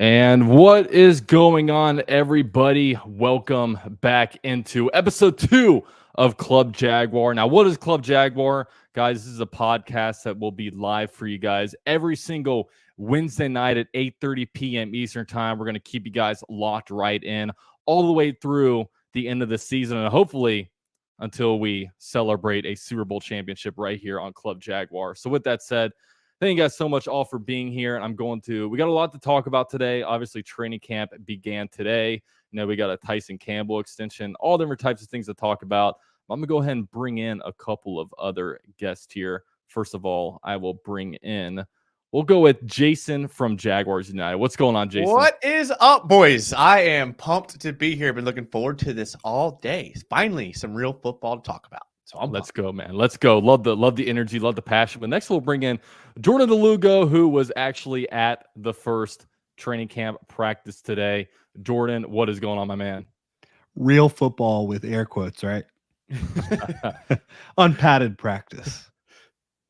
And what is going on, everybody? Welcome back into episode 2 of Club Jaguar. Now, what is Club Jaguar? Guys, this is a podcast that will be live for you guys every single Wednesday night at 8:30 p.m. Eastern Time. We're going to keep you guys locked right in all the way through the end of the season and hopefully until we celebrate a Super Bowl championship right here on Club Jaguar. So with that said, thank you guys so much all for being here. We got a lot to talk about today. Obviously, training camp began today. We got a Tyson Campbell extension, all different types of things to talk about. I'm going to go ahead and bring in a couple of other guests here. First of all, we'll go with Jason from Jaguars United. What's going on, Jason? What is up, boys? I am pumped to be here. Been looking forward to this all day. Finally, some real football to talk about. So let's go, man. Let's go. Love the energy, love the passion. But next we'll bring in Jordan DeLugo, who was actually at the first training camp practice today. Jordan, what is going on, my man? Real football with air quotes, right? Unpadded practice.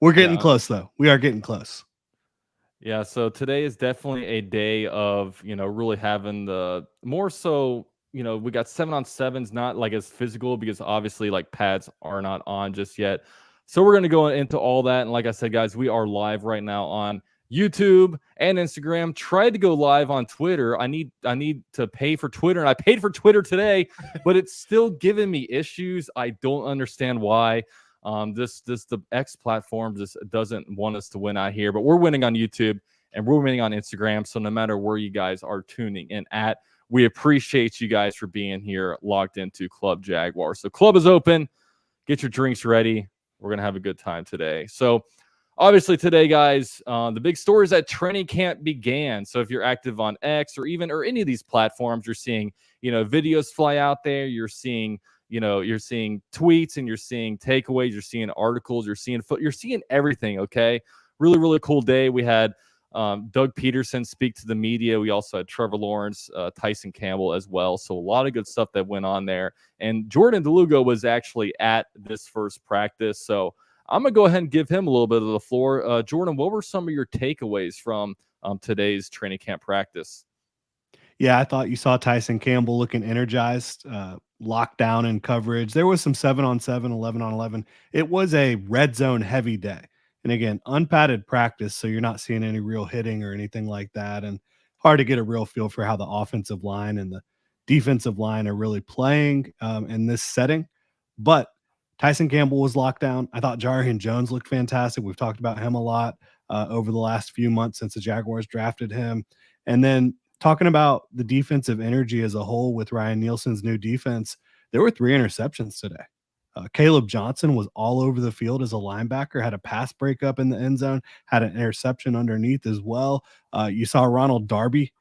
We're getting close, though. We are getting close. Yeah, so today is definitely a day of, really having the more so, we got 7-on-7s, not like as physical because obviously like pads are not on just yet. So we're going to go into all that. And like I said, guys, we are live right now on YouTube and Instagram. Tried to go live on Twitter. I need to pay for Twitter, and I paid for Twitter today, but it's still giving me issues. I don't understand why. The X platform just doesn't want us to win out here, but we're winning on YouTube and we're winning on Instagram. So no matter where you guys are tuning in at, we appreciate you guys for being here logged into Club Jaguar. So club is open. Get your drinks ready. We're going to have a good time today. So obviously today, guys, the big story is that training camp began. So if you're active on X or any of these platforms, you're seeing, videos fly out there. You're seeing tweets and you're seeing takeaways, you're seeing articles, you're seeing everything. Okay. Really, really cool day. We had Doug Peterson speak to the media. We also had Trevor Lawrence, Tyson Campbell as well. So a lot of good stuff that went on there. And Jordan DeLugo was actually at this first practice. So I'm going to go ahead and give him a little bit of the floor. Jordan, what were some of your takeaways from today's training camp practice? Yeah, I thought you saw Tyson Campbell looking energized, locked down in coverage. There was some 7-on-7, 11-on-11. It was a red zone heavy day. And again, unpadded practice, so you're not seeing any real hitting or anything like that. And hard to get a real feel for how the offensive line and the defensive line are really playing in this setting. But Tyson Campbell was locked down. I thought Jarheim Jones looked fantastic. We've talked about him a lot over the last few months since the Jaguars drafted him. And then talking about the defensive energy as a whole with Ryan Nielsen's new defense, there were 3 interceptions today. Caleb Johnson was all over the field as a linebacker, had a pass breakup in the end zone, had an interception underneath as well. You saw Ronald Darby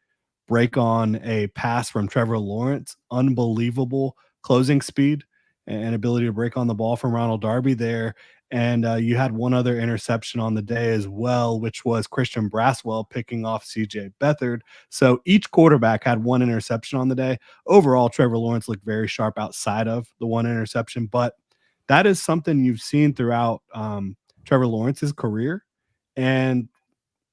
break on a pass from Trevor Lawrence. Unbelievable closing speed and ability to break on the ball from Ronald Darby there. And you had one other interception on the day as well, which was Christian Braswell picking off C.J. Beathard. So each quarterback had one interception on the day. Overall, Trevor Lawrence looked very sharp outside of the one interception, but that is something you've seen throughout Trevor Lawrence's career and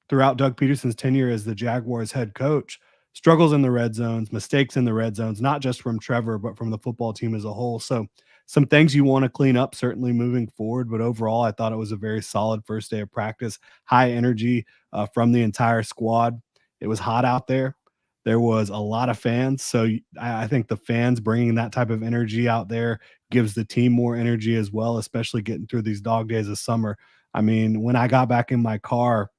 throughout Doug Peterson's tenure as the Jaguars head coach. Struggles in the red zones, mistakes in the red zones, not just from Trevor, but from the football team as a whole. So some things you want to clean up, certainly moving forward. But overall, I thought it was a very solid first day of practice, high energy from the entire squad. It was hot out there. There was a lot of fans. So I think the fans bringing that type of energy out there gives the team more energy as well, especially getting through these dog days of summer. I mean, when I got back in my car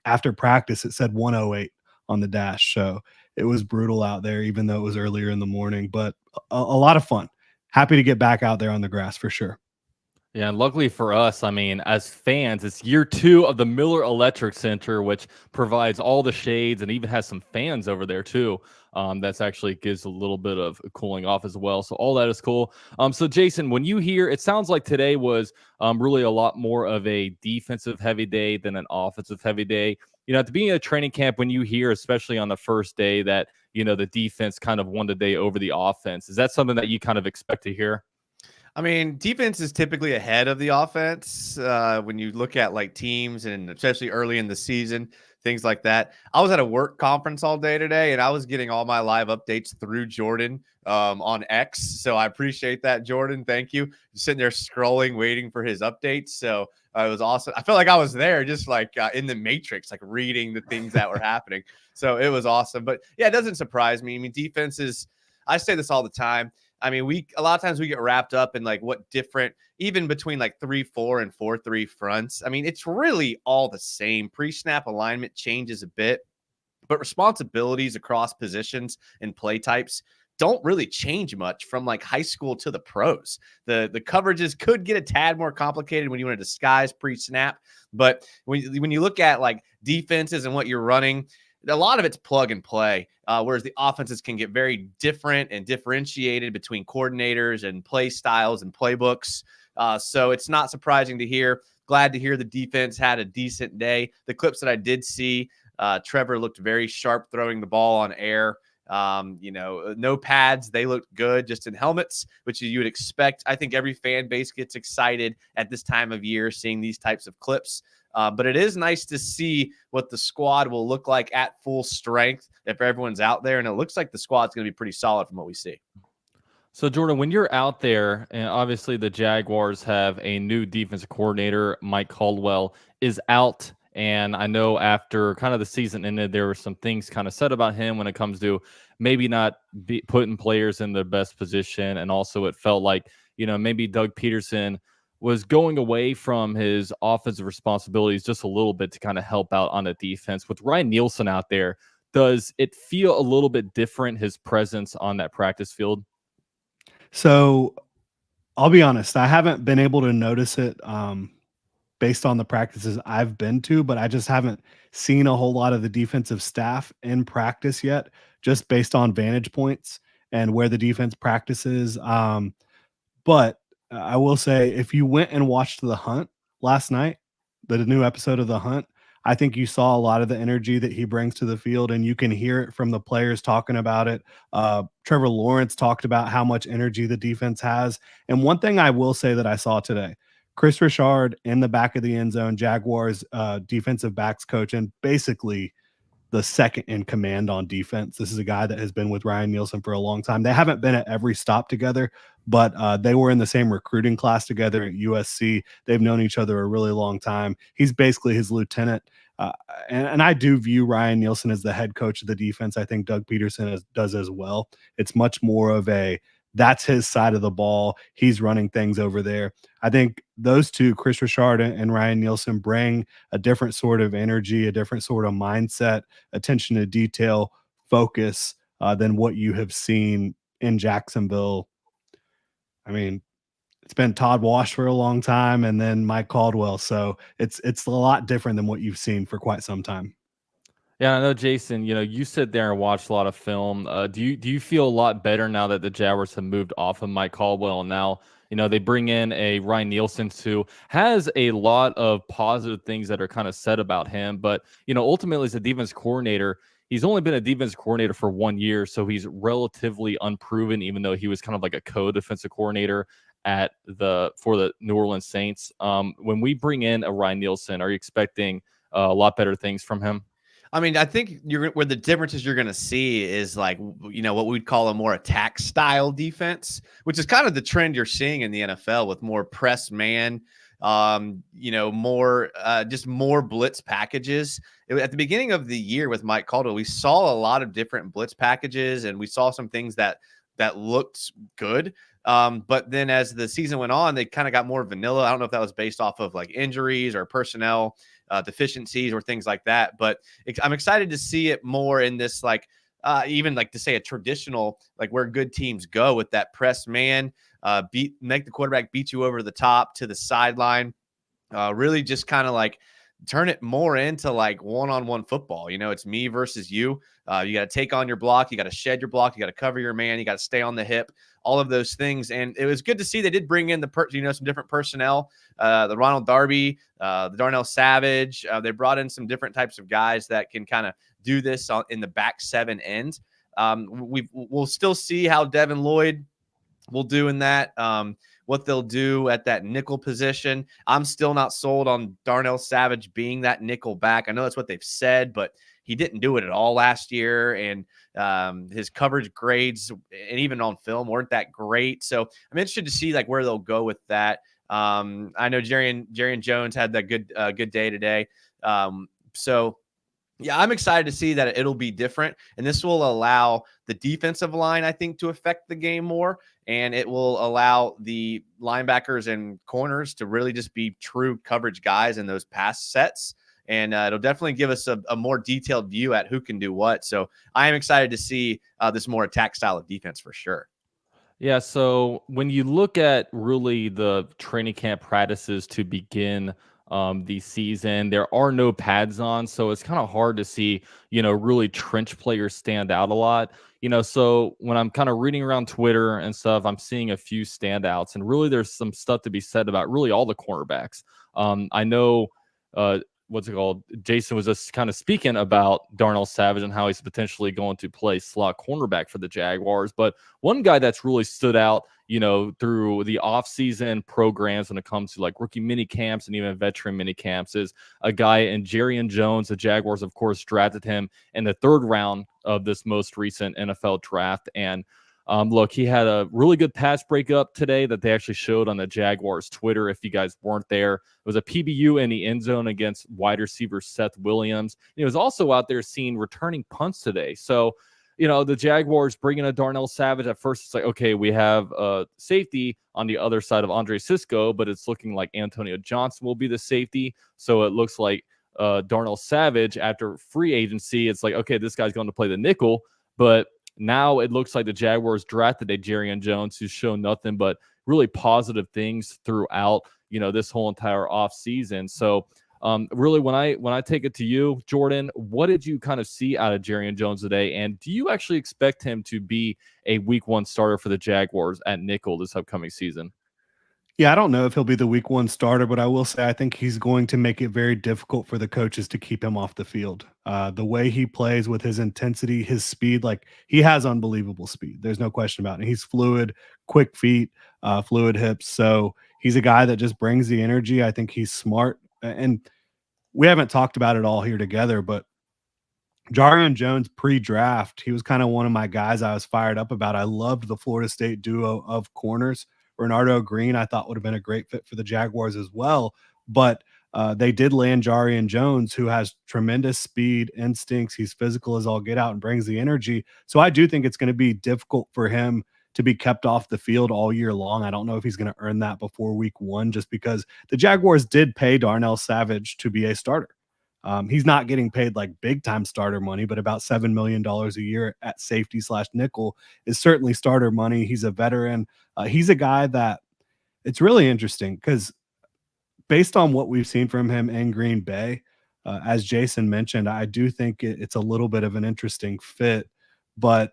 after practice, it said 108 on the dash. So it was brutal out there, even though it was earlier in the morning, but a lot of fun. Happy to get back out there on the grass for sure. Yeah, and luckily for us, I mean, as fans, it's year 2 of the Miller Electric Center, which provides all the shades and even has some fans over there too. That's actually gives a little bit of cooling off as well. So all that is cool. So Jason, when you hear, it sounds like today was really a lot more of a defensive heavy day than an offensive heavy day. At the beginning of training camp, when you hear, especially on the first day, that, the defense kind of won the day over the offense, is that something that you kind of expect to hear? I mean, defense is typically ahead of the offense when you look at like teams and especially early in the season, things like that. I was at a work conference all day today and I was getting all my live updates through Jordan on X. So I appreciate that, Jordan. Thank you. Just sitting there scrolling, waiting for his updates. So it was awesome. I felt like I was there just like in the Matrix, like reading the things that were happening. So it was awesome. But yeah, it doesn't surprise me. I mean, defense is, I say this all the time. I mean, a lot of times we get wrapped up in like what different, even between like 3-4 and 4-3 fronts. I mean, it's really all the same. Pre-snap alignment changes a bit, but responsibilities across positions and play types don't really change much from like high school to the pros. The coverages could get a tad more complicated when you want to disguise pre-snap, but when you look at like defenses and what you're running, a lot of it's plug and play, whereas the offenses can get very different and differentiated between coordinators and play styles and playbooks. So it's not surprising to hear. Glad to hear the defense had a decent day. The clips that I did see, Trevor looked very sharp throwing the ball on air. No pads. They looked good just in helmets, which you would expect. I think every fan base gets excited at this time of year seeing these types of clips. But it is nice to see what the squad will look like at full strength if everyone's out there. And it looks like the squad's going to be pretty solid from what we see. So, Jordan, when you're out there, and obviously the Jaguars have a new defensive coordinator, Mike Caldwell is out. And I know after kind of the season ended, there were some things kind of said about him when it comes to maybe not putting players in the best position. And also it felt like, maybe Doug Peterson was going away from his offensive responsibilities just a little bit to kind of help out on the defense. With Ryan Nielsen out there, does it feel a little bit different, his presence on that practice field? So I'll be honest, I haven't been able to notice it based on the practices I've been to, but I just haven't seen a whole lot of the defensive staff in practice yet, just based on vantage points and where the defense practices. But I will say, if you went and watched The Hunt last night, the new episode of The Hunt, I think you saw a lot of the energy that he brings to the field, and you can hear it from the players talking about it. Trevor Lawrence talked about how much energy the defense has. And one thing I will say that I saw today, Chris Richard in the back of the end zone, Jaguars defensive backs coach, and basically the second in command on defense. This is a guy that has been with Ryan Nielsen for a long time. They haven't been at every stop together, but they were in the same recruiting class together at USC. They've known each other a really long time. He's basically his lieutenant. And I do view Ryan Nielsen as the head coach of the defense. I think Doug Peterson does as well. It's much more of that's his side of the ball. He's running things over there. I think those two, Chris Richard and Ryan Nielsen, bring a different sort of energy, a different sort of mindset, attention to detail, focus than what you have seen in Jacksonville. I mean, it's been Todd Wash for a long time and then Mike Caldwell. So it's a lot different than what you've seen for quite some time. Yeah, I know, Jason, you sit there and watch a lot of film. Do you feel a lot better now that the Jaguars have moved off of Mike Caldwell, and now, they bring in a Ryan Nielsen who has a lot of positive things that are kind of said about him, but, ultimately as a defense coordinator, he's only been a defense coordinator for 1 year, so he's relatively unproven, even though he was kind of like a co-defensive coordinator for the New Orleans Saints. When we bring in a Ryan Nielsen, are you expecting a lot better things from him? I mean, I think where the differences you're going to see is like, what we'd call a more attack style defense, which is kind of the trend you're seeing in the NFL with more press man, just more blitz packages. At the beginning of the year with Mike Caldwell, we saw a lot of different blitz packages and we saw some things that looked good. But then as the season went on, they kind of got more vanilla. I don't know if that was based off of like injuries or personnel deficiencies or things like that. But I'm excited to see it more in this, like, even like to say a traditional, like where good teams go with that press man, make the quarterback beat you over the top to the sideline. Really just kind of like turn it more into like one-on-one football. It's me versus you. You got to take on your block. You got to shed your block. You got to cover your man. You got to stay on the hip, all of those things. And it was good to see they did bring in some different personnel, the Ronald Darby, the Darnell Savage. They brought in some different types of guys that can kind of do this in the back seven end. We'll still see how Devin Lloyd will do in that. What they'll do at that nickel position. I'm still not sold on Darnell Savage being that nickel back. I know that's what they've said, but he didn't do it at all last year. And his coverage grades and even on film weren't that great. So I'm interested to see like where they'll go with that. I know Jerry Jones had that good day today. So yeah, I'm excited to see that it'll be different. And this will allow the defensive line, I think, to affect the game more. And it will allow the linebackers and corners to really just be true coverage guys in those pass sets. And it'll definitely give us a more detailed view at who can do what. So I am excited to see this more attack style of defense for sure. Yeah, so when you look at really the training camp practices to begin the season, there are no pads on, so it's kind of hard to see, really trench players stand out a lot. So when I'm kind of reading around Twitter and stuff, I'm seeing a few standouts, and really there's some stuff to be said about really all the cornerbacks. I know what's it called? Jason was just kind of speaking about Darnell Savage and how he's potentially going to play slot cornerback for the Jaguars. But one guy that's really stood out, through the offseason programs when it comes to like rookie mini camps and even veteran mini camps is a guy in Jaguar Jones. The Jaguars, of course, drafted him in the 3rd round of this most recent NFL draft. And look, he had a really good pass breakup today that they actually showed on the Jaguars Twitter. If you guys weren't there, it was a PBU in the end zone against wide receiver Seth Williams. And he was also out there seeing returning punts today. So, the Jaguars bringing a Darnell Savage. At first, it's like, okay, we have a safety on the other side of Andre Cisco, but it's looking like Antonio Johnson will be the safety. So it looks like Darnell Savage, after free agency, it's like, okay, this guy's going to play the nickel. But now it looks like the Jaguars drafted a Jaguar Jones who's shown nothing but really positive things throughout, this whole entire offseason. So really, when I take it to you, Jordan, what did you kind of see out of Jaguar Jones today? And do you actually expect him to be a week 1 starter for the Jaguars at nickel this upcoming season? Yeah, I don't know if he'll be the week 1 starter, but I will say I think he's going to make it very difficult for the coaches to keep him off the field. The way he plays with his intensity, his speed, like he has unbelievable speed. There's no question about it. He's fluid, quick feet, fluid hips. So he's a guy that just brings the energy. I think he's smart. And we haven't talked about it all here together, but Jaguar Jones pre-draft, he was kind of one of my guys I was fired up about. I loved the Florida State duo of corners. Bernardo Green, I thought would have been a great fit for the Jaguars as well. But they did land Jaguar Jones, who has tremendous speed, instincts. He's physical as all get out and brings the energy. So I do think it's going to be difficult for him to be kept off the field all year long. I don't know if he's going to earn that before week 1, just because the Jaguars did pay Darnell Savage to be a starter. He's not getting paid like big time starter money, but about $7 million a year at safety / nickel is certainly starter money. He's a veteran. He's a guy that it's really interesting because based on what we've seen from him in Green Bay, as Jason mentioned, I do think it's a little bit of an interesting fit, but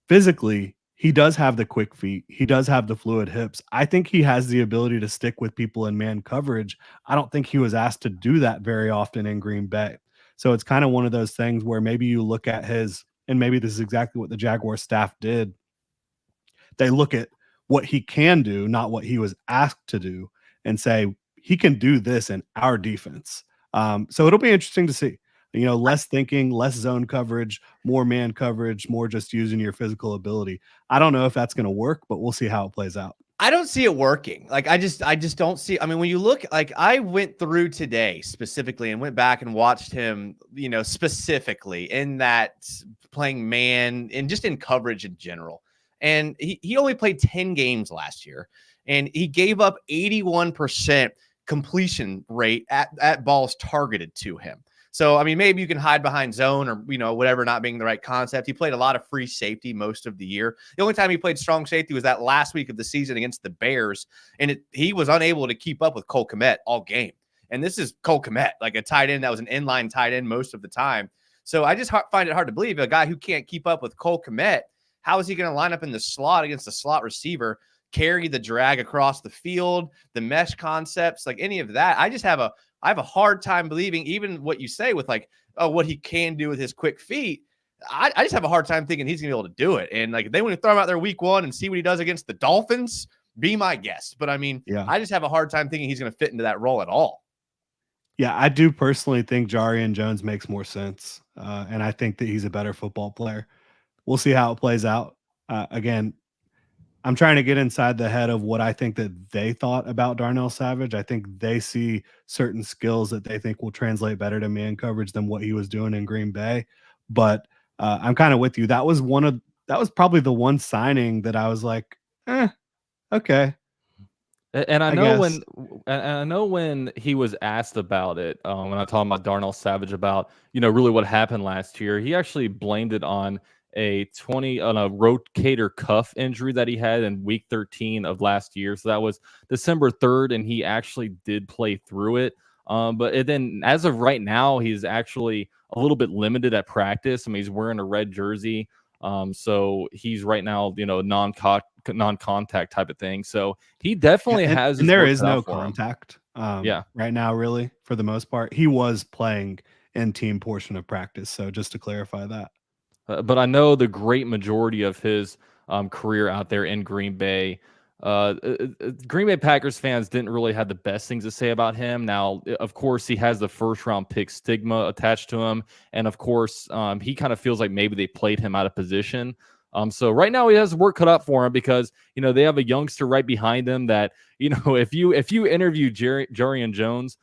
physically, he does have the quick feet. He does have the fluid hips. I think he has the ability to stick with people in man coverage. I don't think he was asked to do that very often in Green Bay. So it's kind of one of those things where maybe you look at his, and maybe this is exactly what the Jaguar staff did. They look at what he can do, not what he was asked to do, and say, he can do this in our defense. So it'll be interesting to see. Less thinking, less zone coverage, more man coverage, more just using your physical ability. I don't know if that's going to work, but we'll see how it plays out. I don't see it working. Like I just don't see. I mean, when you look, like I went through today specifically and went back and watched him, specifically in that playing man and just in coverage in general. And he only played 10 games last year, and he gave up 81% completion rate at balls targeted to him. So, I mean, maybe you can hide behind zone or, whatever, not being the right concept. He played a lot of free safety most of the year. The only time he played strong safety was that last week of the season against the Bears, and he was unable to keep up with Cole Kmet all game. And this is Cole Kmet, like a tight end that was an inline tight end most of the time. So I just find it hard to believe a guy who can't keep up with Cole Kmet, how is he going to line up in the slot against a slot receiver, carry the drag across the field, the mesh concepts, like any of that? I have a hard time believing even what you say with like, oh, what he can do with his quick feet. I just have a hard time thinking he's going to be able to do it. And like, if they want to throw him out there week 1 and see what he does against the Dolphins, be my guest. But I mean, Yeah. I just have a hard time thinking he's going to fit into that role at all. Yeah, I do personally think Jarian Jones makes more sense. And I think that he's a better football player. We'll see how it plays out. Again, I'm trying to get inside the head of what I think that they thought about Darnell Savage. I think they see certain skills that they think will translate better to man coverage than what he was doing in Green Bay. But I'm kind of with you. That was probably the one signing that I was like, okay. And I know when he was asked about it, when I talked about Darnell Savage about, really what happened last year, he actually blamed it on a rotator cuff injury that he had in week 13 of last year. So that was December 3rd, and he actually did play through it. But then as of right now, he's actually a little bit limited at practice. I mean, he's wearing a red jersey. So he's right now, non-contact type of thing. So he definitely has. And there is no contact. Right now, really, for the most part, he was playing in team portion of practice. So just to clarify that. But I know the great majority of his career out there in Green Bay, Green Bay Packers fans didn't really have the best things to say about him. Now, of course, he has the first-round pick stigma attached to him. And, of course, he kind of feels like maybe they played him out of position. So right now he has work cut out for him because, they have a youngster right behind him that, if you interview Jarian Jones,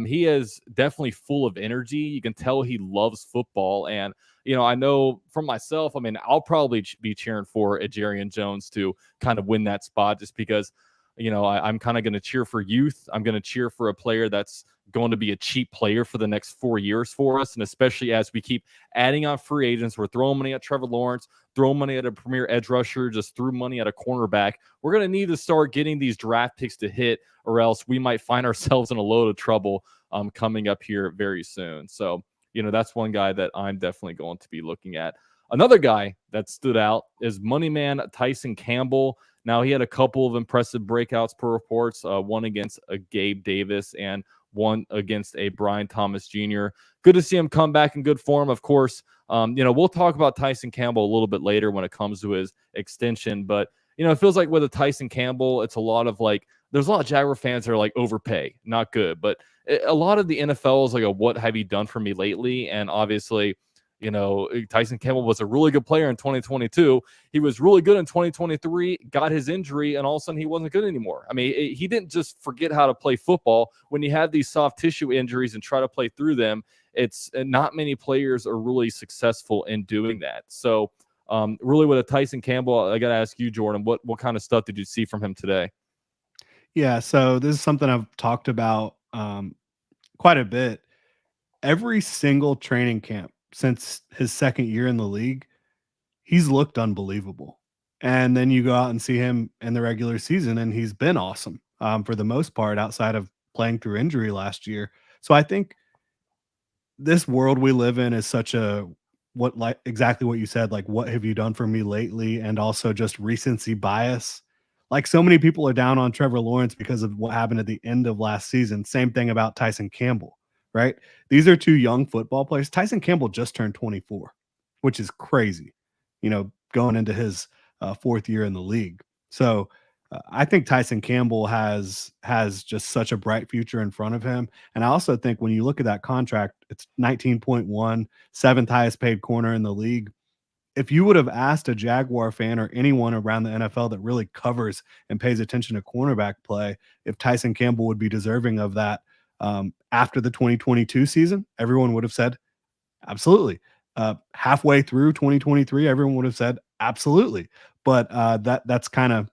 he is definitely full of energy. You can tell he loves football. And, I know from myself, I mean, I'll probably be cheering for Jarian Jones to kind of win that spot just because, I'm kind of going to cheer for youth. I'm going to cheer for a player that's going to be a cheap player for the next 4 years for us. And especially as we keep adding on free agents, we're throwing money at Trevor Lawrence, throwing money at a premier edge rusher, just threw money at a cornerback. We're going to need to start getting these draft picks to hit, or else we might find ourselves in a load of trouble coming up here very soon. So, that's one guy that I'm definitely going to be looking at. Another guy that stood out is money man Tyson Campbell. Now, he had a couple of impressive breakouts per reports, one against a Gabe Davis and one against a Brian Thomas Jr. Good to see him come back in good form. Of course, we'll talk about Tyson Campbell a little bit later when it comes to his extension. But, it feels like with a Tyson Campbell, it's a lot of there's a lot of Jaguar fans that are overpay, not good. But a lot of the NFL is what have you done for me lately? And obviously, Tyson Campbell was a really good player in 2022. He was really good in 2023, got his injury, and all of a sudden he wasn't good anymore. I mean, he didn't just forget how to play football. When you have these soft tissue injuries and try to play through them, it's not many players are really successful in doing that. So really with a Tyson Campbell, I got to ask you, Jordan, what kind of stuff did you see from him today? Yeah, so this is something I've talked about quite a bit. Every single training camp since his second year in the league, he's looked unbelievable. And then you go out and see him in the regular season, and he's been awesome for the most part, outside of playing through injury last year. So I think this world we live in is such a exactly what you said, what have you done for me lately? And also just recency bias. So many people are down on Trevor Lawrence because of what happened at the end of last season. Same thing about Tyson Campbell, right? These are two young football players. Tyson Campbell just turned 24, which is crazy, going into his fourth year in the league. So I think Tyson Campbell has just such a bright future in front of him. And I also think when you look at that contract, it's 19.1, seventh highest paid corner in the league. If you would have asked a Jaguar fan or anyone around the NFL that really covers and pays attention to cornerback play, if Tyson Campbell would be deserving of that after the 2022 season, everyone would have said, absolutely. Halfway through 2023, everyone would have said, absolutely. But that's kind of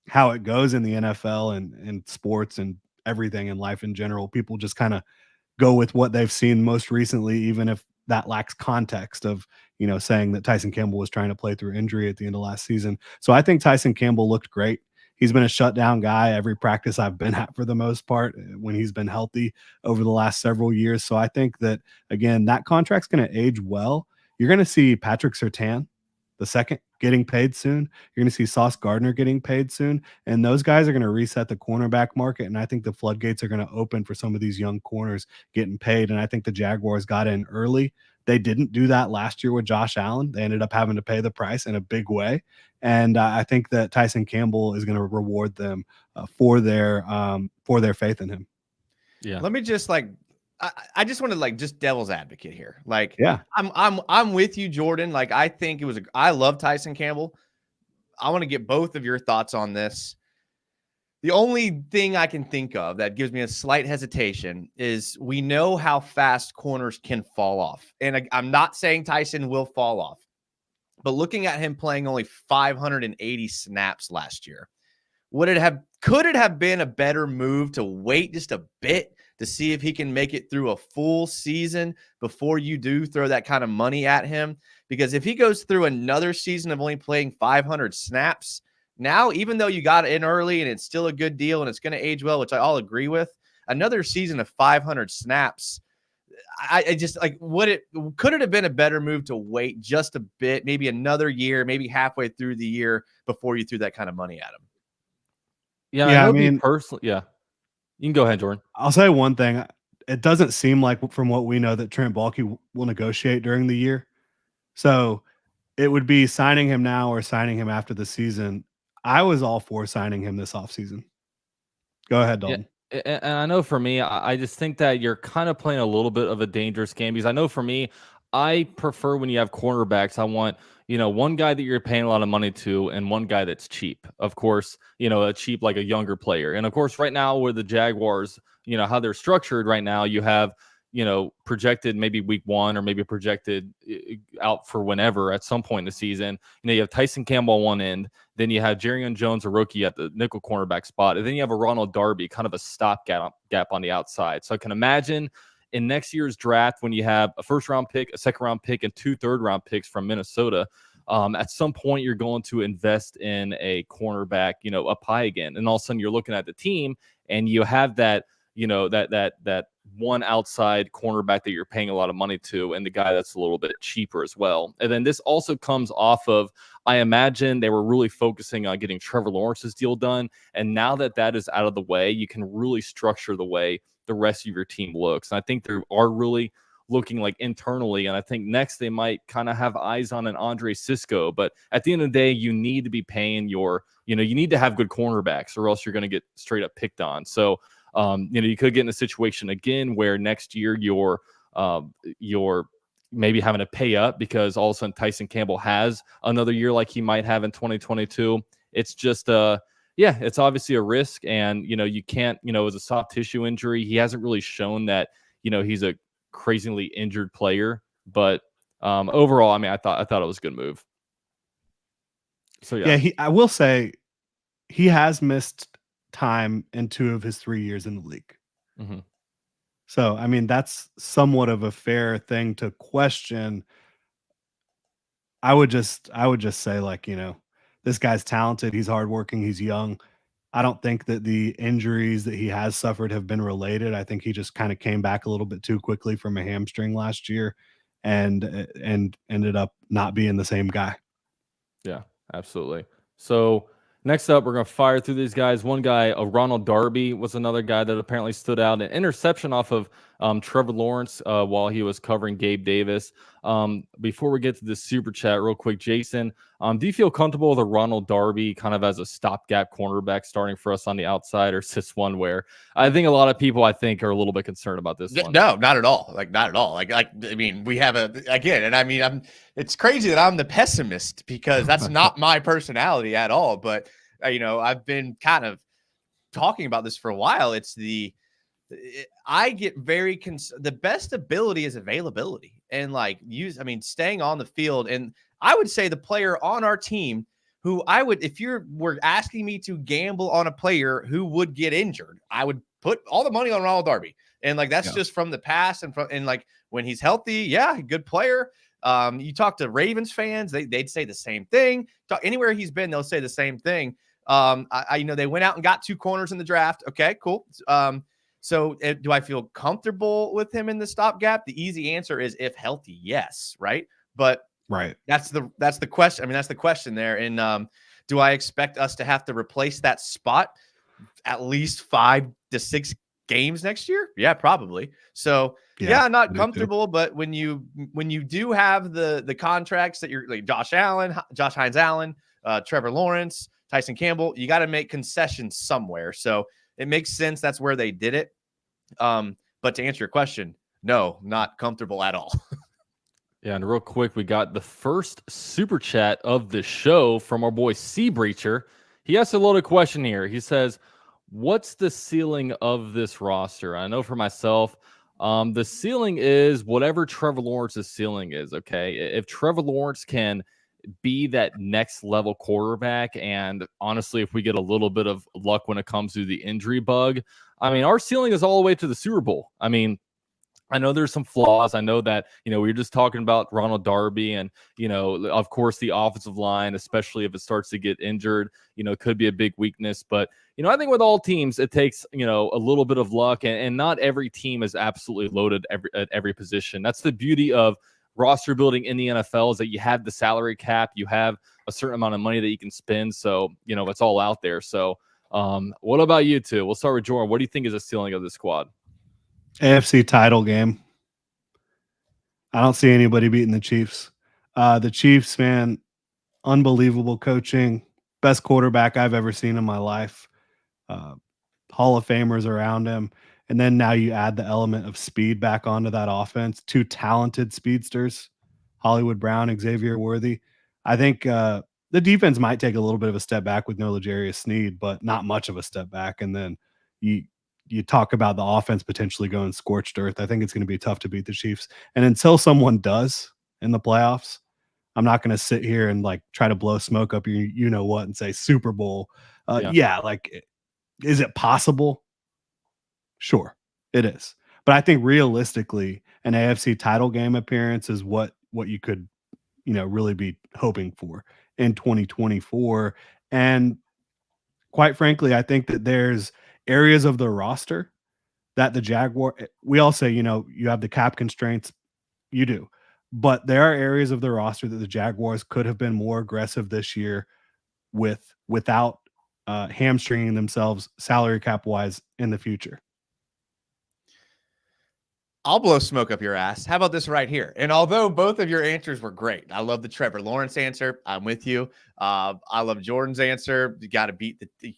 how it goes in the NFL and sports and everything in life in general. People just kind of go with what they've seen most recently, even if that lacks context of, saying that Tyson Campbell was trying to play through injury at the end of last season. So I think Tyson Campbell looked great. He's been a shutdown guy every practice I've been at for the most part when he's been healthy over the last several years. So I think that, again, that contract's going to age well. You're going to see Patrick Surtain, the second, getting paid soon. You're going to see Sauce Gardner getting paid soon. And those guys are going to reset the cornerback market. And I think the floodgates are going to open for some of these young corners getting paid. And I think the Jaguars got in early. They didn't do that last year with Josh Allen. They ended up having to pay the price in a big way. And I think that Tyson Campbell is going to reward them for their faith in him. Yeah. Let me just I just want to just devil's advocate here. Like, Yeah. I'm with you, Jordan. Like, I think I love Tyson Campbell. I want to get both of your thoughts on this. The only thing I can think of that gives me a slight hesitation is we know how fast corners can fall off. And I'm not saying Tyson will fall off, but looking at him playing only 580 snaps last year, could it have been a better move to wait just a bit to see if he can make it through a full season before you do throw that kind of money at him? Because if he goes through another season of only playing 500 snaps, now, even though you got in early and it's still a good deal and it's going to age well, which I all agree with, another season of 500 snaps, I just could it have been a better move to wait just a bit, maybe another year, maybe halfway through the year before you threw that kind of money at him? Yeah, I mean, personally, yeah. You can go ahead, Jordan. I'll say one thing. It doesn't seem like, from what we know, that Trent Baalke will negotiate during the year. So it would be signing him now or signing him after the season. I was all for signing him this offseason. Go ahead, Dalton. Yeah, and I know for me, I just think that you're kind of playing a little bit of a dangerous game, because I know for me, I prefer when you have cornerbacks, I want, one guy that you're paying a lot of money to and one guy that's cheap. Of course, a cheap, like a younger player. And of course, right now with the Jaguars, how they're structured right now, you have, projected maybe week 1 or maybe projected out for whenever at some point in the season. You have Tyson Campbell on one end, then you have Jerry Jones, a rookie, at the nickel cornerback spot, and then you have a Ronald Darby, kind of a stopgap on the outside. So I can imagine in next year's draft, when you have a first-round pick, a second-round pick, and 2 third-round picks from Minnesota, at some point you're going to invest in a cornerback, up high again, and all of a sudden you're looking at the team and you have that, that one outside cornerback that you're paying a lot of money to, and the guy that's a little bit cheaper as well. And then this also comes off of, I imagine they were really focusing on getting Trevor Lawrence's deal done. And now that that is out of the way, you can really structure the way the rest of your team looks. And I think they are really looking like internally. And I think next they might kind of have eyes on an Andre Cisco. But at the end of the day, you need to be paying your, you need to have good cornerbacks, or else you're going to get straight up picked on. So, you could get in a situation again where next year you're maybe having to pay up because all of a sudden Tyson Campbell has another year like he might have in 2022. It's just it's obviously a risk, and you can't, as a soft tissue injury, he hasn't really shown that he's a crazily injured player. But overall, I mean, I thought it was a good move. So yeah, I will say he has missed time in 2 of his 3 years in the league. Mm-hmm. So, I mean, that's somewhat of a fair thing to question. I would just say, like, this guy's talented. He's hardworking. He's young. I don't think that the injuries that he has suffered have been related. I think he just kind of came back a little bit too quickly from a hamstring last year and ended up not being the same guy. Yeah, absolutely. So next up, we're going to fire through these guys. One guy, Ronald Darby, was another guy that apparently stood out. An interception off of Trevor Lawrence while he was covering Gabe Davis. Before we get to this super chat real quick, Jason, do you feel comfortable with a Ronald Darby kind of as a stopgap cornerback starting for us on the outside, or is this one where I think a lot of people, are a little bit concerned about this one? No, not at all. Not at all. I mean, we have and I mean, it's crazy that I'm the pessimist, because that's not my personality at all. But, I've been kind of talking about this for a while. I get very the best ability is availability, and staying on the field. And I would say the player on our team who if you were asking me to gamble on a player who would get injured, I would put all the money on Ronald Darby. And that's just from the past, and when he's healthy, yeah, good player. You talk to Ravens fans, they'd say the same thing. Anywhere he's been, they'll say the same thing. They went out and got 2 corners in the draft. Okay, cool. So do I feel comfortable with him in the stopgap? The easy answer is, if healthy, yes. Right. But right. That's the question. I mean, that's the question there. And do I expect us to have to replace that spot at least 5 to 6 games next year? Yeah, probably. So yeah, not comfortable, but when you do have the contracts that you're like Josh Hines Allen, Trevor Lawrence, Tyson Campbell, you got to make concessions somewhere. So it makes sense that's where they did it. But to answer your question, no, not comfortable at all. Yeah, and real quick, we got the first super chat of the show from our boy Sea Breacher. He asked a loaded question here. He says, what's the ceiling of this roster? I know for myself, the ceiling is whatever Trevor Lawrence's ceiling is, okay? If Trevor Lawrence can be that next level quarterback, and honestly, if we get a little bit of luck when it comes to the injury bug, I mean, our ceiling is all the way to the Super Bowl. I mean, I know there's some flaws. I know that, we were just talking about Ronald Darby and, of course, the offensive line, especially if it starts to get injured, could be a big weakness. But, I think with all teams, it takes, a little bit of luck, and not every team is absolutely loaded at every position. That's the beauty of roster building in the NFL, is that you have the salary cap, you have a certain amount of money that you can spend. So, it's all out there. So what about you two? We'll start with Jordan. What do you think is the ceiling of the squad? AFC title game. I don't see anybody beating the Chiefs. The Chiefs, man, unbelievable coaching. Best quarterback I've ever seen in my life. Hall of Famers around him. And then now you add the element of speed back onto that offense. Two talented speedsters, Hollywood Brown, Xavier Worthy. I think the defense might take a little bit of a step back with no L'Jarius Sneed, but not much of a step back. And then you talk about the offense potentially going scorched earth. I think it's going to be tough to beat the Chiefs. And until someone does in the playoffs, I'm not going to sit here and like try to blow smoke up your, and say Super Bowl. Is it possible? Sure, it is. But I think realistically, an AFC title game appearance is what you could, really be hoping for in 2024. And quite frankly, I think that there's areas of the roster that the Jaguar, we all say, you have the cap constraints. You do. But there are areas of the roster that the Jaguars could have been more aggressive this year without hamstringing themselves salary cap wise in the future. I'll blow smoke up your ass. How about this right here? And although both of your answers were great, I love the Trevor Lawrence answer. I'm with you. I love Jordan's answer. You got to beat you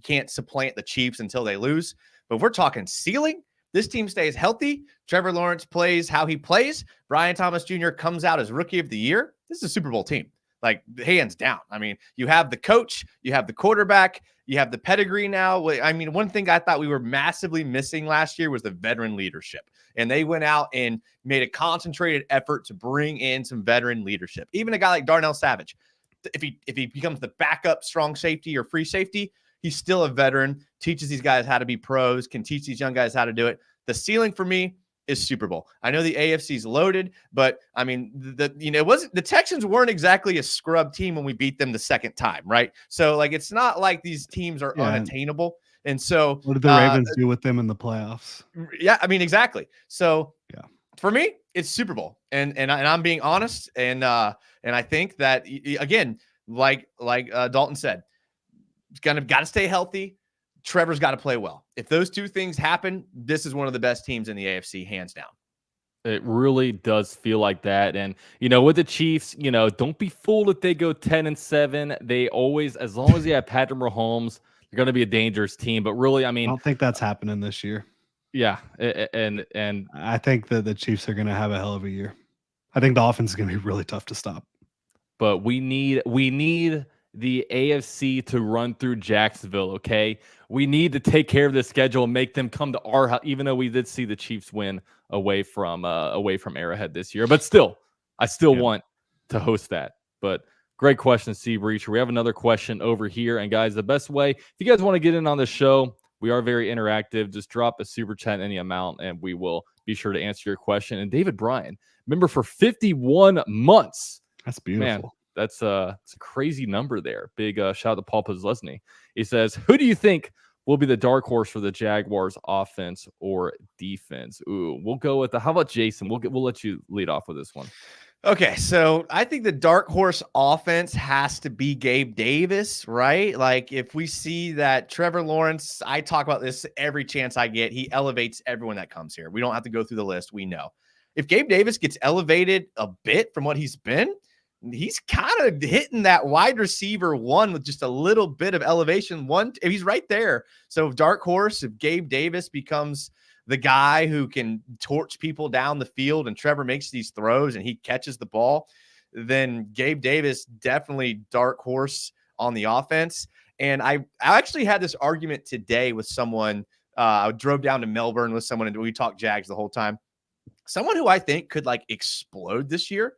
can't supplant the Chiefs until they lose. But if we're talking ceiling, this team stays healthy. Trevor Lawrence plays how he plays. Brian Thomas Jr. comes out as Rookie of the Year. This is a Super Bowl team, like hands down. I mean, you have the coach, you have the quarterback, you have the pedigree now. I mean, one thing I thought we were massively missing last year was the veteran leadership. And they went out and made a concentrated effort to bring in some veteran leadership. Even a guy like Darnell Savage, if he becomes the backup strong safety or free safety, he's still a veteran, teaches these guys how to be pros, can teach these young guys how to do it. The ceiling for me is Super Bowl. I know the AFC's loaded, but I mean, the Texans weren't exactly a scrub team when we beat them the second time, right? So like, it's not like these teams are unattainable. And so what did the Ravens do with them in the playoffs? Yeah, I mean, exactly. So for me, it's Super Bowl, and I'm being honest, and I think that again, like Dalton said, it's got to stay healthy. Trevor's got to play well. If those two things happen, this is one of the best teams in the AFC, hands down. It really does feel like that. And, with the Chiefs, don't be fooled if they go 10-7. They always, as long as you have Patrick Mahomes, they're going to be a dangerous team. But really, I mean, I don't think that's happening this year. Yeah. And I think that the Chiefs are going to have a hell of a year. I think the offense is going to be really tough to stop. But we need the AFC to run through Jacksonville, okay? We need to take care of the schedule and make them come to our house, even though we did see the Chiefs win away from Arrowhead this year. But still, I want to host that. But great question, Sea Breacher. We have another question over here. And guys, the best way, if you guys want to get in on the show, we are very interactive. Just drop a super chat any amount, and we will be sure to answer your question. And David Bryan, member for 51 months. That's beautiful. Man, it's a crazy number there. Big shout out to Paul Pozlesny. He says, who do you think will be the dark horse for the Jaguars offense or defense? Ooh, we'll go with how about Jason? We'll let you lead off with this one. Okay, so I think the dark horse offense has to be Gabe Davis, right? Like if we see that Trevor Lawrence, I talk about this every chance I get, he elevates everyone that comes here. We don't have to go through the list. We know. If Gabe Davis gets elevated a bit from what he's been, he's kind of hitting that wide receiver one with just a little bit of elevation. He's right there. So dark horse, if Gabe Davis becomes the guy who can torch people down the field and Trevor makes these throws and he catches the ball, then Gabe Davis definitely dark horse on the offense. And I actually had this argument today with someone. I drove down to Melbourne with someone and we talked Jags the whole time. Someone who I think could like explode this year.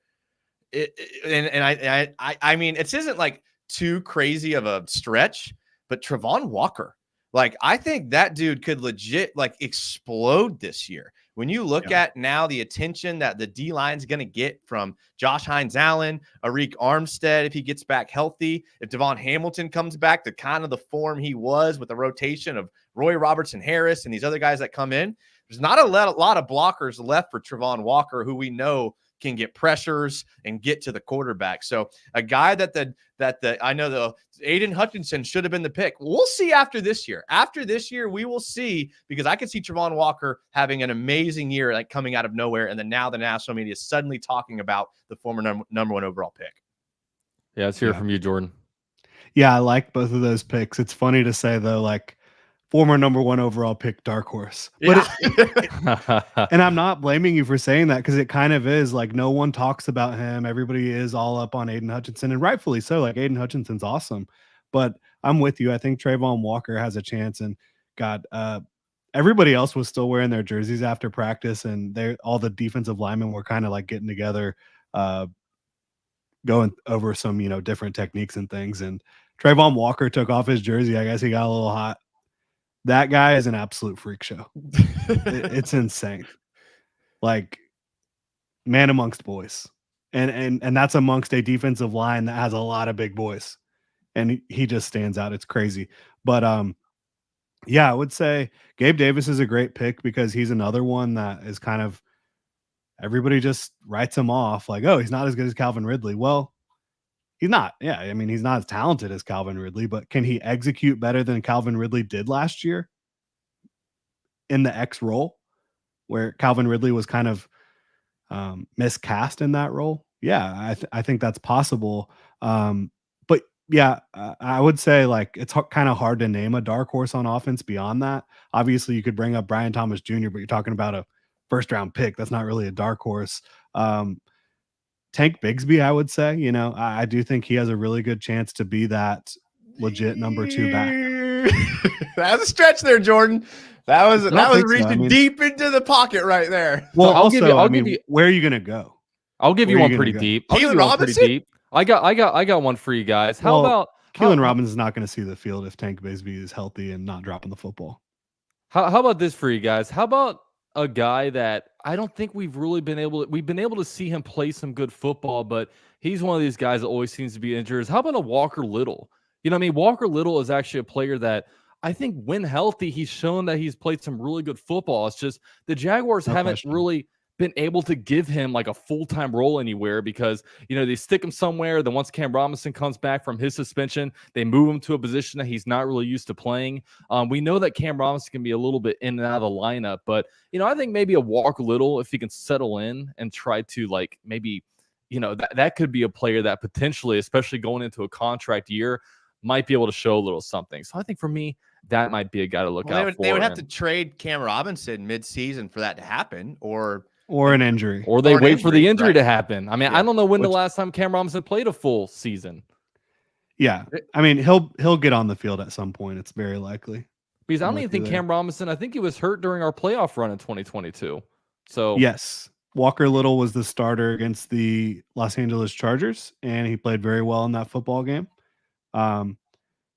I mean, it isn't like too crazy of a stretch, but Travon Walker. Like, I think that dude could legit like explode this year. When you look at now the attention that the D line is going to get from Josh Hines-Allen, Arik Armstead, if he gets back healthy, if Devon Hamilton comes back to kind of the form he was with the rotation of Roy Robertson Harris and these other guys that come in, there's not a lot of blockers left for Travon Walker, who we know can get pressures and get to the quarterback. So a guy I know the Aiden Hutchinson should have been the pick. We'll see after this year. After this year, we will see, because I could see Travon Walker having an amazing year, like coming out of nowhere. And then now the national media is suddenly talking about the former number one overall pick. Yeah, let's hear from you, Jordan. Yeah, I like both of those picks. It's funny to say though, like former number one overall pick, dark horse. But and I'm not blaming you for saying that, because it kind of is like no one talks about him. Everybody is all up on Aiden Hutchinson, and rightfully so. Like Aiden Hutchinson's awesome, but I'm with you. I think Travon Walker has a chance. And God, everybody else was still wearing their jerseys after practice, and all the defensive linemen were kind of like getting together, going over some different techniques and things. And Travon Walker took off his jersey. I guess he got a little hot. That guy is an absolute freak show. It's insane. Like, man amongst boys. And that's amongst a defensive line that has a lot of big boys. And he just stands out. It's crazy. But yeah, I would say Gabe Davis is a great pick, because he's another one that is kind of, everybody just writes him off like, oh, he's not as good as Calvin Ridley. Well, he's not. Yeah, I mean, he's not as talented as Calvin Ridley, but can he execute better than Calvin Ridley did last year in the X role, where Calvin Ridley was kind of miscast in that role? Yeah, I think that's possible. But yeah, I would say like it's kind of hard to name a dark horse on offense beyond that. Obviously, you could bring up Brian Thomas Jr., but you're talking about a first round pick. That's not really a dark horse. Tank Bigsby, I would say, I do think he has a really good chance to be that legit number 2 back. That was a stretch there, Jordan. That was reaching deep into the pocket right there. Well, where are you going to go? I'll give you one pretty deep. Keelan Robinson? I got one for you guys. How about Keelan Robinson is not going to see the field if Tank Bigsby is healthy and not dropping the football. How about this for you guys? How about a guy that I don't think we've been able to see him play some good football, but he's one of these guys that always seems to be injured. How about a Walker Little? You know what I mean? Walker Little is actually a player that I think when healthy, he's shown that he's played some really good football. It's just the Jaguars haven't really been able to give him like a full-time role anywhere, because they stick him somewhere. Then once Cam Robinson comes back from his suspension, they move him to a position that he's not really used to playing. We know that Cam Robinson can be a little bit in and out of the lineup, but I think maybe a Walker Little, if he can settle in and try to like maybe that could be a player that potentially, especially going into a contract year, might be able to show a little something. So I think for me, that might be a guy to look out for. They would have to trade Cam Robinson mid-season for that to happen, or an injury, or they wait for the injury to happen. I mean, I don't know when the last time Cam Robinson played a full season. Yeah, I mean, he'll get on the field at some point. It's very likely, because I don't even think Cam Robinson. I think he was hurt during our playoff run in 2022. So yes, Walker Little was the starter against the Los Angeles Chargers, and he played very well in that football game.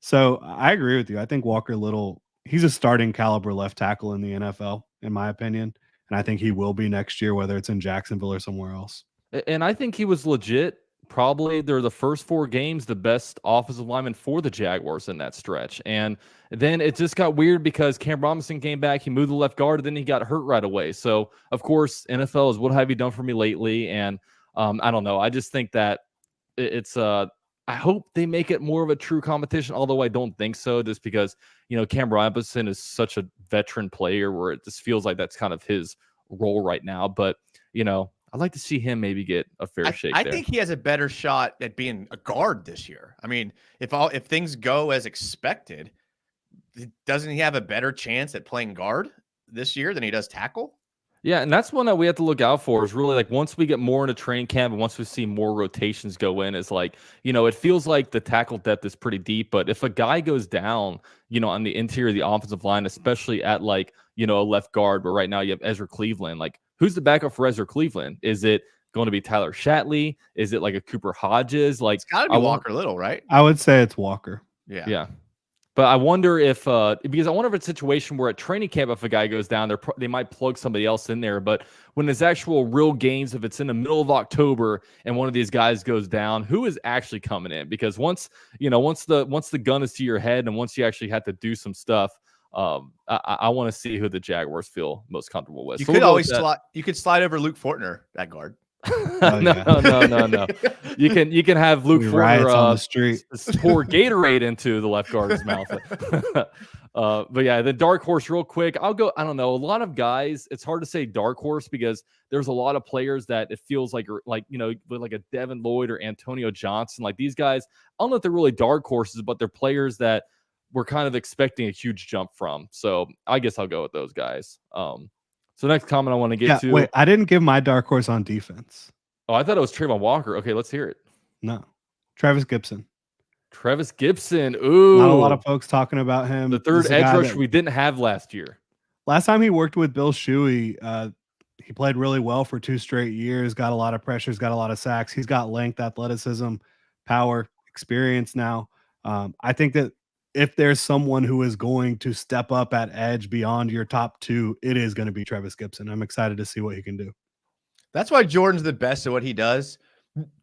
So I agree with you. I think Walker Little, he's a starting caliber left tackle in the NFL, in my opinion. And I think he will be next year, whether it's in Jacksonville or somewhere else. And I think he was legit. Probably they're the first 4 games, the best offensive lineman for the Jaguars in that stretch. And then it just got weird because Cam Robinson came back. He moved to left guard, and then he got hurt right away. So, of course, NFL is, what have you done for me lately? And I don't know. I just think that it's I hope they make it more of a true competition, although I don't think so, just because, Cam Robinson is such a veteran player where it just feels like that's kind of his role right now. But, I'd like to see him maybe get a fair shake I there. think he has a better shot at being a guard this year. I mean, if things go as expected, doesn't he have a better chance at playing guard this year than he does tackle? Yeah, and that's one that we have to look out for is really like once we get more into training camp and once we see more rotations go in, is like, it feels like the tackle depth is pretty deep. But if a guy goes down, on the interior of the offensive line, especially at like, a left guard, where right now you have Ezra Cleveland, like who's the backup for Ezra Cleveland? Is it going to be Tyler Shatley? Is it like a Cooper Hodges? Like It's got to be Walker Little, right? I would say it's Walker. Yeah. But I wonder if, because I wonder if it's a situation where at training camp, if a guy goes down, they might plug somebody else in there. But when it's actual real games, if it's in the middle of October and one of these guys goes down, who is actually coming in? Because once the gun is to your head and once you actually have to do some stuff, I want to see who the Jaguars feel most comfortable with. You could always slide over Luke Fortner at guard. No. You can have Luke Fortner on the street pour Gatorade into the left guard's mouth. But yeah, the dark horse real quick. I don't know. A lot of guys, it's hard to say dark horse because there's a lot of players that it feels like like a Devin Lloyd or Antonio Johnson. Like these guys, I don't know if they're really dark horses, but they're players that we're kind of expecting a huge jump from. So I guess I'll go with those guys. So next comment I want to get to. Wait, I didn't give my dark horse on defense. Oh, I thought it was Trayvon Walker. Okay, let's hear it. No. Travis Gibson. Ooh. Not a lot of folks talking about him. The third edge rush we didn't have last year. Last time he worked with Bill Shuey, he played really well for 2 straight years, got a lot of pressures, got a lot of sacks. He's got length, athleticism, power, experience now. I think that if there's someone who is going to step up at edge beyond your top 2, it is going to be Travis Gibson. I'm excited to see what he can do. That's why Jordan's the best at what he does.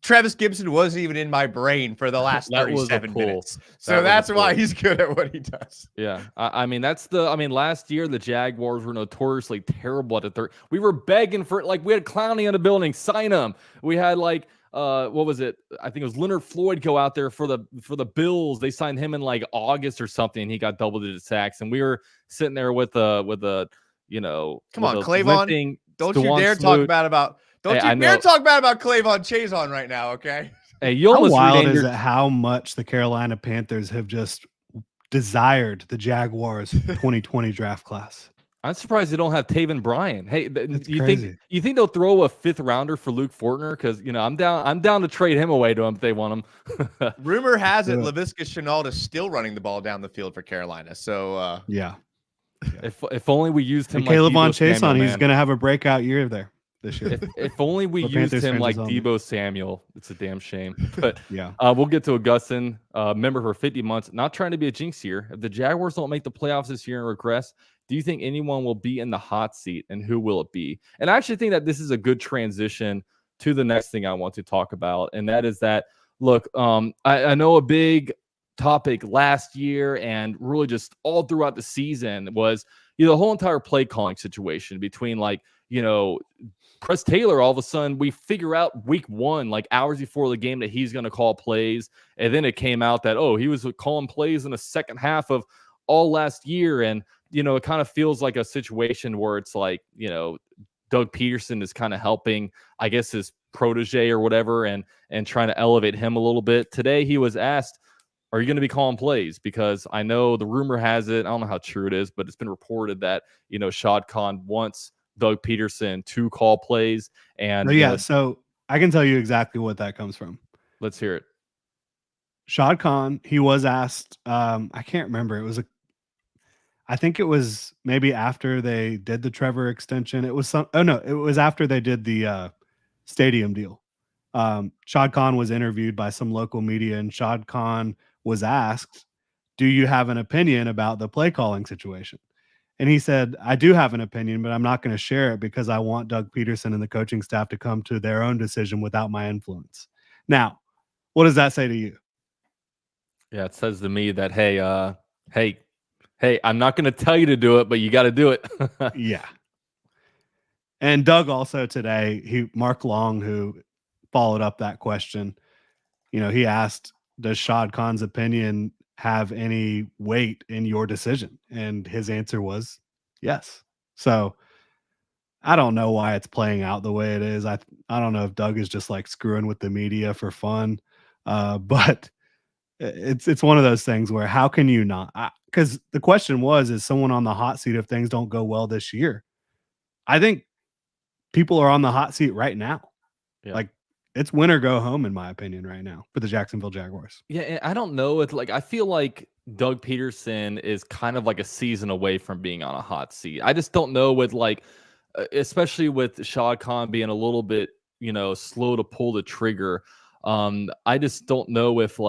Travis Gibson wasn't even in my brain for the last 37 minutes. So that's why he's good at what he does. Yeah. I mean, last year the Jaguars were notoriously terrible at the third. We were begging for it. Like we had Clowney in the building, sign him. We had like, what was it? I think it was Leonard Floyd go out there for the Bills. They signed him in like August or something. And he got double-digit sacks, and we were sitting there with a come on, Clavon. Don't you dare talk bad about Clavon Chazon right now, okay? Hey, you almost how wild is it how much the Carolina Panthers have just desired the Jaguars 2020 draft class? I'm surprised they don't have Taven Bryan. Hey, crazy. You think they'll throw a 5th rounder for Luke Fortner? Because I'm down to trade him away to them if they want him. Rumor has it Laviska Shenault is still running the ball down the field for Carolina. So yeah. If only we used him. Caleb Von Chason, he's going to have a breakout year there this year. If only we used him like Deebo Samuel. It's a damn shame. But yeah, we'll get to Augustin, member for 50 months. Not trying to be a jinx here. If the Jaguars don't make the playoffs this year and regress, do you think anyone will be in the hot seat, and who will it be? And I actually think that this is a good transition to the next thing I want to talk about, and that is that, look, I know a big topic last year and really just all throughout the season was, the whole entire play calling situation between Press Taylor. All of a sudden we figure out week 1, like hours before the game, that he's going to call plays. And then it came out that, he was calling plays in the second half of all last year. And, it kind of feels like a situation where it's like, Doug Peterson is kind of helping, I guess, his protege or whatever, and trying to elevate him a little bit. Today he was asked, are you going to be calling plays? Because I know the rumor has it, I don't know how true it is, but it's been reported that, Shad Khan wants Doug Peterson to call plays. And so I can tell you exactly what that comes from. Let's hear it. Shad Khan, he was asked, I can't remember. I think it was maybe after they did the Trevor extension. It was it was after they did the stadium deal. Shad Khan was interviewed by some local media, and Shad Khan was asked, do you have an opinion about the play calling situation? And he said, I do have an opinion, but I'm not going to share it because I want Doug Peterson and the coaching staff to come to their own decision without my influence. Now, what does that say to you? Yeah, it says to me that, hey, I'm not going to tell you to do it, but you got to do it. Yeah. And Doug also today, Mark Long, who followed up that question. He asked, does Shad Khan's opinion have any weight in your decision? And his answer was yes. So I don't know why it's playing out the way it is. I don't know if Doug is just like screwing with the media for fun. But it's one of those things where how can you not? Because the question was, is someone on the hot seat if things don't go well this year? I think people are on the hot seat right now. Yeah. Like, it's win or go home, in my opinion, right now for the Jacksonville Jaguars. Yeah, and I don't know. It's like I feel like Doug Peterson is kind of like a season away from being on a hot seat. I just don't know with like, especially with Shad Khan being a little bit, slow to pull the trigger. I just don't know if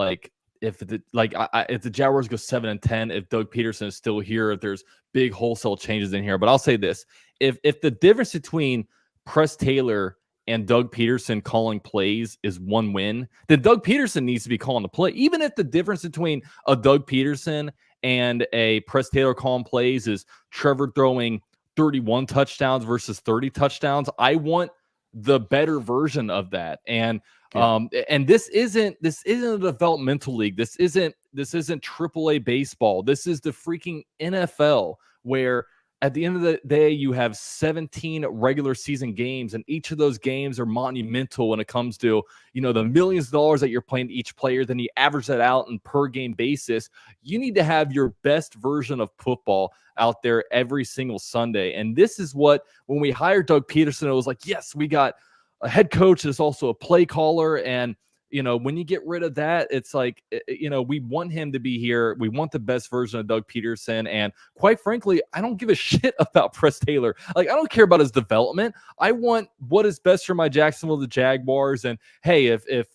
if the Jaguars go 7-10, if Doug Peterson is still here, if there's big wholesale changes in here. But I'll say this: if the difference between Press Taylor and Doug Peterson calling plays is one win, then Doug Peterson needs to be calling the play. Even if the difference between a Doug Peterson and a Press Taylor calling plays is Trevor throwing 31 touchdowns versus 30 touchdowns, I want the better version of that. And and this isn't a developmental league. This isn't AAA baseball. This is the freaking NFL, where at the end of the day, you have 17 regular season games, and each of those games are monumental when it comes to, the millions of dollars that you're playing to each player. Then you average that out on per game basis. You need to have your best version of football out there every single Sunday. And this is what, when we hired Doug Peterson, it was like, yes, we got a head coach that's also a play caller. And when you get rid of that, it's like, we want him to be here. We want the best version of Doug Peterson. And quite frankly, I don't give a shit about Press Taylor. Like, I don't care about his development. I want what is best for my Jacksonville, the Jaguars. And hey, if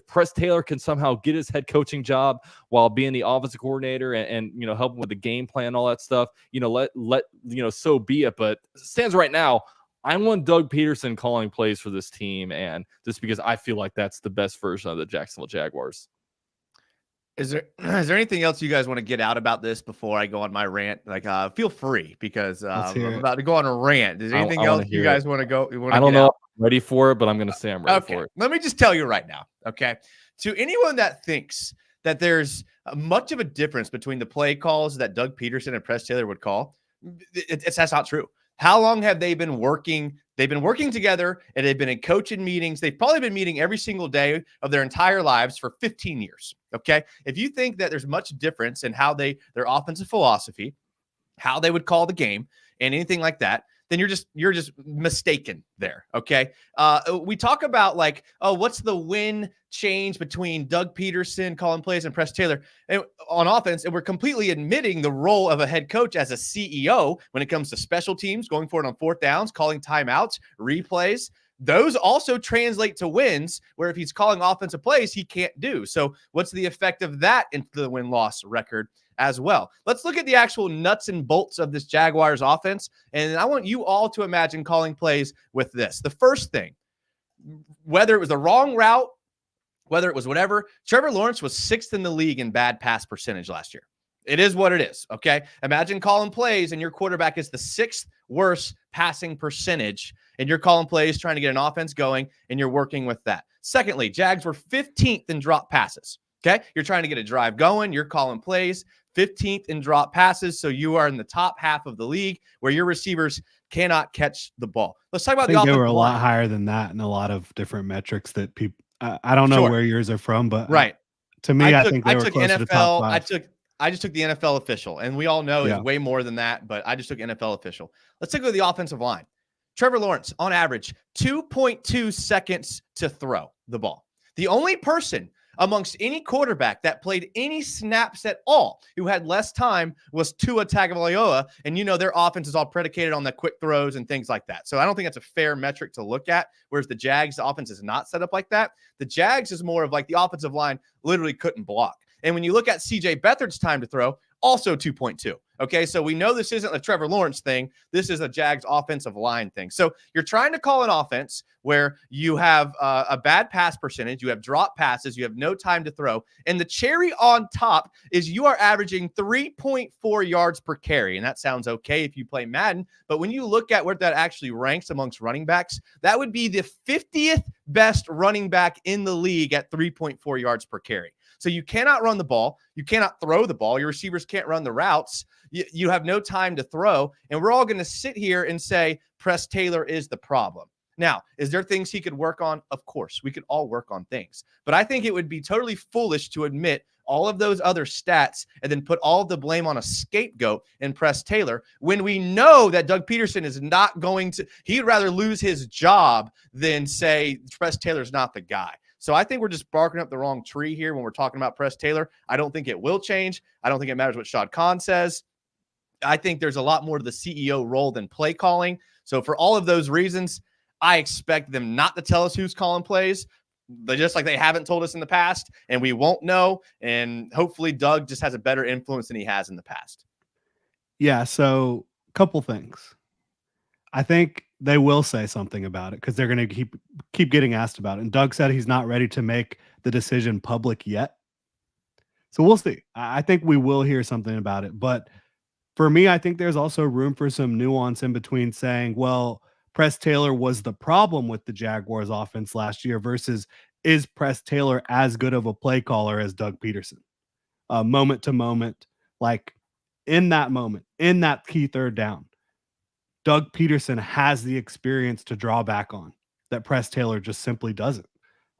Press Taylor can somehow get his head coaching job while being the offensive coordinator and helping with the game plan, all that stuff, so be it. But stands right now, I want Doug Peterson calling plays for this team, and just because I feel like that's the best version of the Jacksonville Jaguars. Is there anything else you guys want to get out about this before I go on my rant? Like, feel free, because I'm about to go on a rant. Is there anything else you guys want to go? I don't know if I'm ready for it, but I'm going to say I'm ready for it. Let me just tell you right now, okay? To anyone that thinks that there's much of a difference between the play calls that Doug Peterson and Press Taylor would call, that's not true. How long have they been working? They've been working together, and they've been in coaching meetings. They've probably been meeting every single day of their entire lives for 15 years. Okay. If you think that there's much difference in how their offensive philosophy, how they would call the game, and anything like that, then you're just mistaken there. Okay. We talk about like, oh, what's the win change between Doug Peterson calling plays and Press Taylor on offense? And we're completely admitting the role of a head coach as a CEO when it comes to special teams, going for it on fourth downs, calling timeouts, replays. Those also translate to wins, where if he's calling offensive plays, he can't do. So what's the effect of that into the win-loss record as well? Let's look at the actual nuts and bolts of this Jaguars offense. And I want you all to imagine calling plays with this. The first thing, whether it was the wrong route, whether it was whatever, Trevor Lawrence was 6th in the league in bad pass percentage last year. It is what it is, okay? Imagine calling plays and your quarterback is the 6th worst passing percentage, and you're calling plays trying to get an offense going, and you're working with that. Secondly, Jags were 15th in drop passes, okay? You're trying to get a drive going. You're calling plays, 15th in drop passes, so you are in the top half of the league where your receivers cannot catch the ball. Let's talk about the offensive line. They were a lot higher than that in a lot of different metrics that people I don't know where yours are from, but right. To me, I think they were close to the top 5. I just took the NFL official, and we all know it's way more than that, but I just took NFL official. Let's take a look at the offensive line. Trevor Lawrence, on average, 2.2 seconds to throw the ball. The only person amongst any quarterback that played any snaps at all who had less time was Tua Tagovailoa, and their offense is all predicated on the quick throws and things like that. So I don't think that's a fair metric to look at, whereas the Jags' offense is not set up like that. The Jags is more of like the offensive line literally couldn't block. And when you look at C.J. Beathard's time to throw, also 2.2. Okay, so we know this isn't a Trevor Lawrence thing. This is a Jags offensive line thing. So you're trying to call an offense where you have a bad pass percentage, you have drop passes, you have no time to throw, and the cherry on top is you are averaging 3.4 yards per carry, and that sounds okay if you play Madden, but when you look at where that actually ranks amongst running backs, that would be the 50th best running back in the league at 3.4 yards per carry. So you cannot run the ball. You cannot throw the ball. Your receivers can't run the routes. You have no time to throw. And we're all going to sit here and say, Press Taylor is the problem. Now, is there things he could work on? Of course, we could all work on things. But I think it would be totally foolish to admit all of those other stats and then put all of the blame on a scapegoat and Press Taylor when we know that Doug Peterson is not going to – he'd rather lose his job than say Press Taylor's not the guy. So I think we're just barking up the wrong tree here when we're talking about Press Taylor. I don't think it will change. I don't think it matters what Shad Khan says. I think there's a lot more to the CEO role than play calling. So for all of those reasons, I expect them not to tell us who's calling plays. They're just like they haven't told us in the past, and we won't know. And hopefully Doug just has a better influence than he has in the past. Yeah, so a couple things. I think they will say something about it because they're going to keep getting asked about it. And Doug said he's not ready to make the decision public yet. So we'll see. I think we will hear something about it. But for me, I think there's also room for some nuance in between saying, well, Press Taylor was the problem with the Jaguars offense last year versus is Press Taylor as good of a play caller as Doug Peterson? Moment to moment, like in that moment, in that key third down, Doug Peterson has the experience to draw back on that Press Taylor just simply doesn't.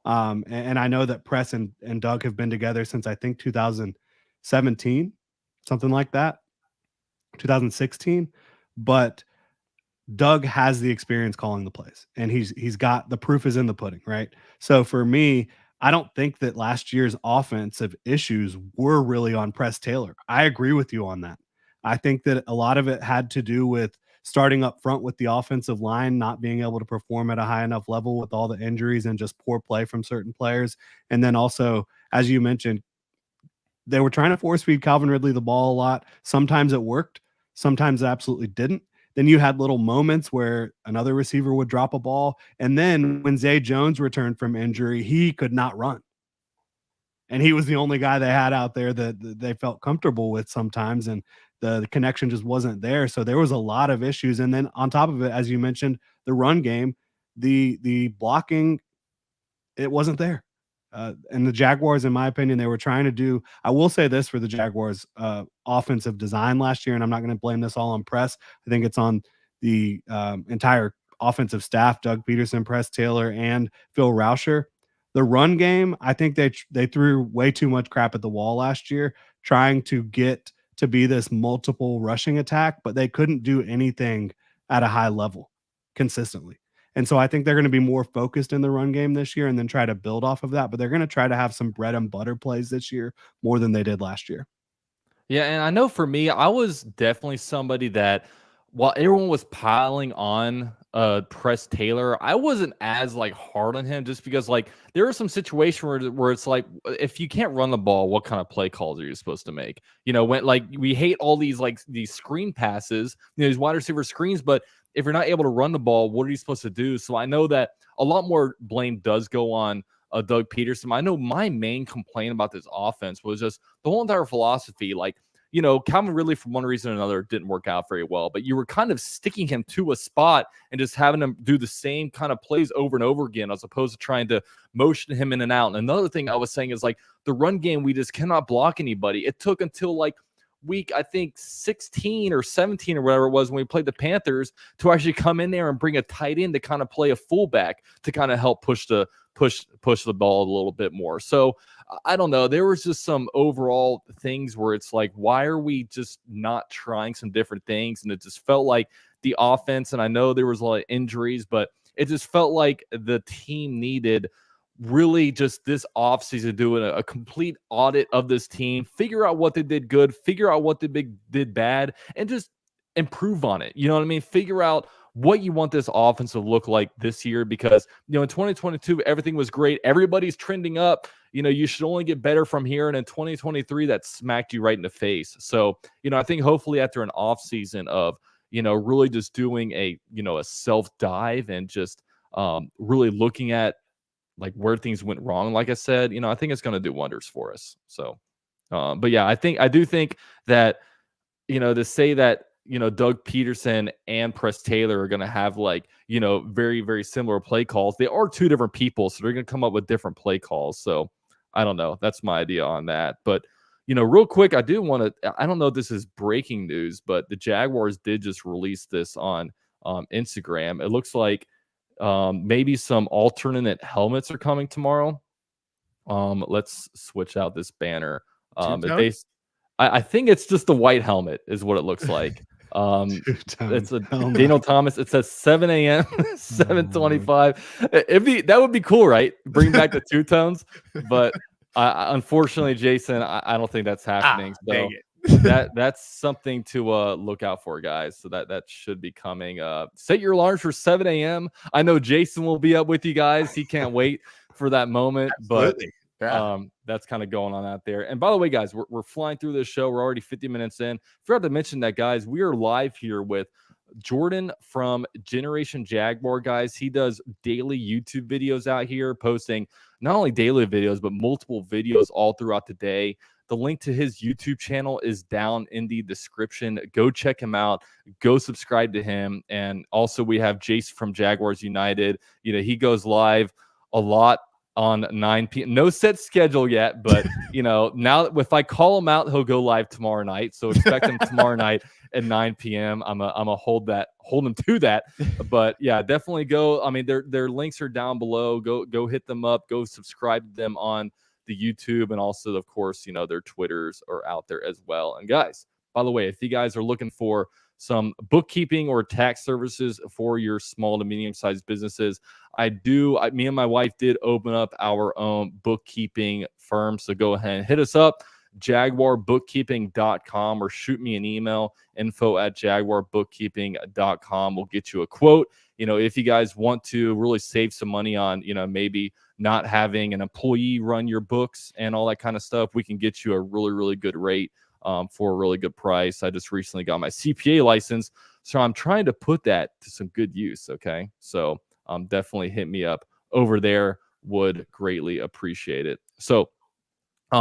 And I know that Press and Doug have been together since I think 2017, something like that, 2016. But Doug has the experience calling the plays, and he's got the proof is in the pudding, right? So for me, I don't think that last year's offensive issues were really on Press Taylor. I agree with you on that. I think that a lot of it had to do with starting up front with the offensive line not being able to perform at a high enough level with all the injuries and just poor play from certain players. And then also, as you mentioned, they were trying to force feed Calvin Ridley the ball a lot. Sometimes it worked, sometimes it absolutely didn't. Then you had little moments where another receiver would drop a ball. And then when Zay Jones returned from injury, he could not run. And he was the only guy they had out there that they felt comfortable with sometimes. And the connection just wasn't there. So there was a lot of issues. And then on top of it, as you mentioned, the run game, the blocking, it wasn't there. And the Jaguars, in my opinion, they were trying to do, I will say this for the Jaguars offensive design last year, and I'm not going to blame this all on Press. I think it's on the entire offensive staff, Doug Peterson, Press Taylor, and Phil Rauscher. The run game, I think they threw way too much crap at the wall last year, trying to get to be this multiple rushing attack, but they couldn't do anything at a high level consistently. And so I think they're going to be more focused in the run game this year and then try to build off of that. But they're going to try to have some bread and butter plays this year more than they did last year. Yeah, and I know for me, I was definitely somebody that while everyone was piling on Press Taylor, I wasn't as like hard on him just because like there are some situations where it's like if you can't run the ball, what kind of play calls are you supposed to make? You know, when like we hate all these like these screen passes, you know, these wide receiver screens, but if you're not able to run the ball, what are you supposed to do? So I know that a lot more blame does go on Doug Peterson. I know my main complaint about this offense was just the whole entire philosophy. Like, you know, Calvin Ridley, for one reason or another, didn't work out very well, but you were kind of sticking him to a spot and just having him do the same kind of plays over and over again, as opposed to trying to motion him in and out. And another thing I was saying is like the run game, we just cannot block anybody. It took until like week, I think 16 or 17 or whatever it was when we played the Panthers to actually come in there and bring a tight end to kind of play a fullback to kind of help push the ball a little bit more. So I don't know. There was just some overall things where it's like, why are we just not trying some different things? And it just felt like the offense, and I know there was a lot of injuries, but it just felt like the team needed really just this offseason doing a complete audit of this team, figure out what they did good, figure out what they did bad, and just improve on it. You know what I mean? Figure out what you want this offense to look like this year, because, in 2022, everything was great. Everybody's trending up. You should only get better from here. And in 2023, that smacked you right in the face. So, I think hopefully after an off season of, really just doing a self dive and just really looking at like where things went wrong, like I said, I think it's going to do wonders for us. So, but yeah, I do think that, to say that, Doug Peterson and Press Taylor are going to have like, very, very similar play calls. They are two different people, so they're going to come up with different play calls. So I don't know. That's my idea on that. But, real quick, I don't know if this is breaking news, but the Jaguars did just release this on Instagram. It looks like maybe some alternate helmets are coming tomorrow. Let's switch out this banner. I think it's just the white helmet is what it looks like. It's a Daniel Thomas. It says 7 a.m. 7:25. That would be cool, right? Bring back the two tones. But unfortunately, Jason, I don't think that's happening. So that's something to look out for, guys. So that should be coming. Set your alarms for 7 a.m. I know Jason will be up with you guys. He can't wait for that moment. Absolutely. But that's kind of going on out there. And by the way, guys, we're flying through this show. We're already 50 minutes in. Forgot to mention that, guys, we are live here with Jordan from Generation Jaguar, guys. He does daily YouTube videos out here, posting not only daily videos, but multiple videos all throughout the day. The link to his YouTube channel is down in the description. Go check him out. Go subscribe to him. And also we have Jason from Jaguars United. He goes live a lot on 9 p.m. No set schedule yet, but now if I call him out, he'll go live tomorrow night. So expect him tomorrow night at 9 p.m. I'm a hold him to that. But yeah, definitely go. I mean, their links are down below. Go hit them up. Go subscribe to them on the YouTube, and also, of course, their Twitters are out there as well. And guys, by the way, if you guys are looking for some bookkeeping or tax services for your small to medium-sized businesses, me and my wife did open up our own bookkeeping firm. So go ahead and hit us up, jaguarbookkeeping.com, or shoot me an email, info@jaguarbookkeeping.com. We'll get you a quote. If you guys want to really save some money on, maybe not having an employee run your books and all that kind of stuff, we can get you a really, really good rate for a really good price. I just recently got my CPA license, so I'm trying to put that to some good use. Okay. So definitely hit me up over there. Would greatly appreciate it. So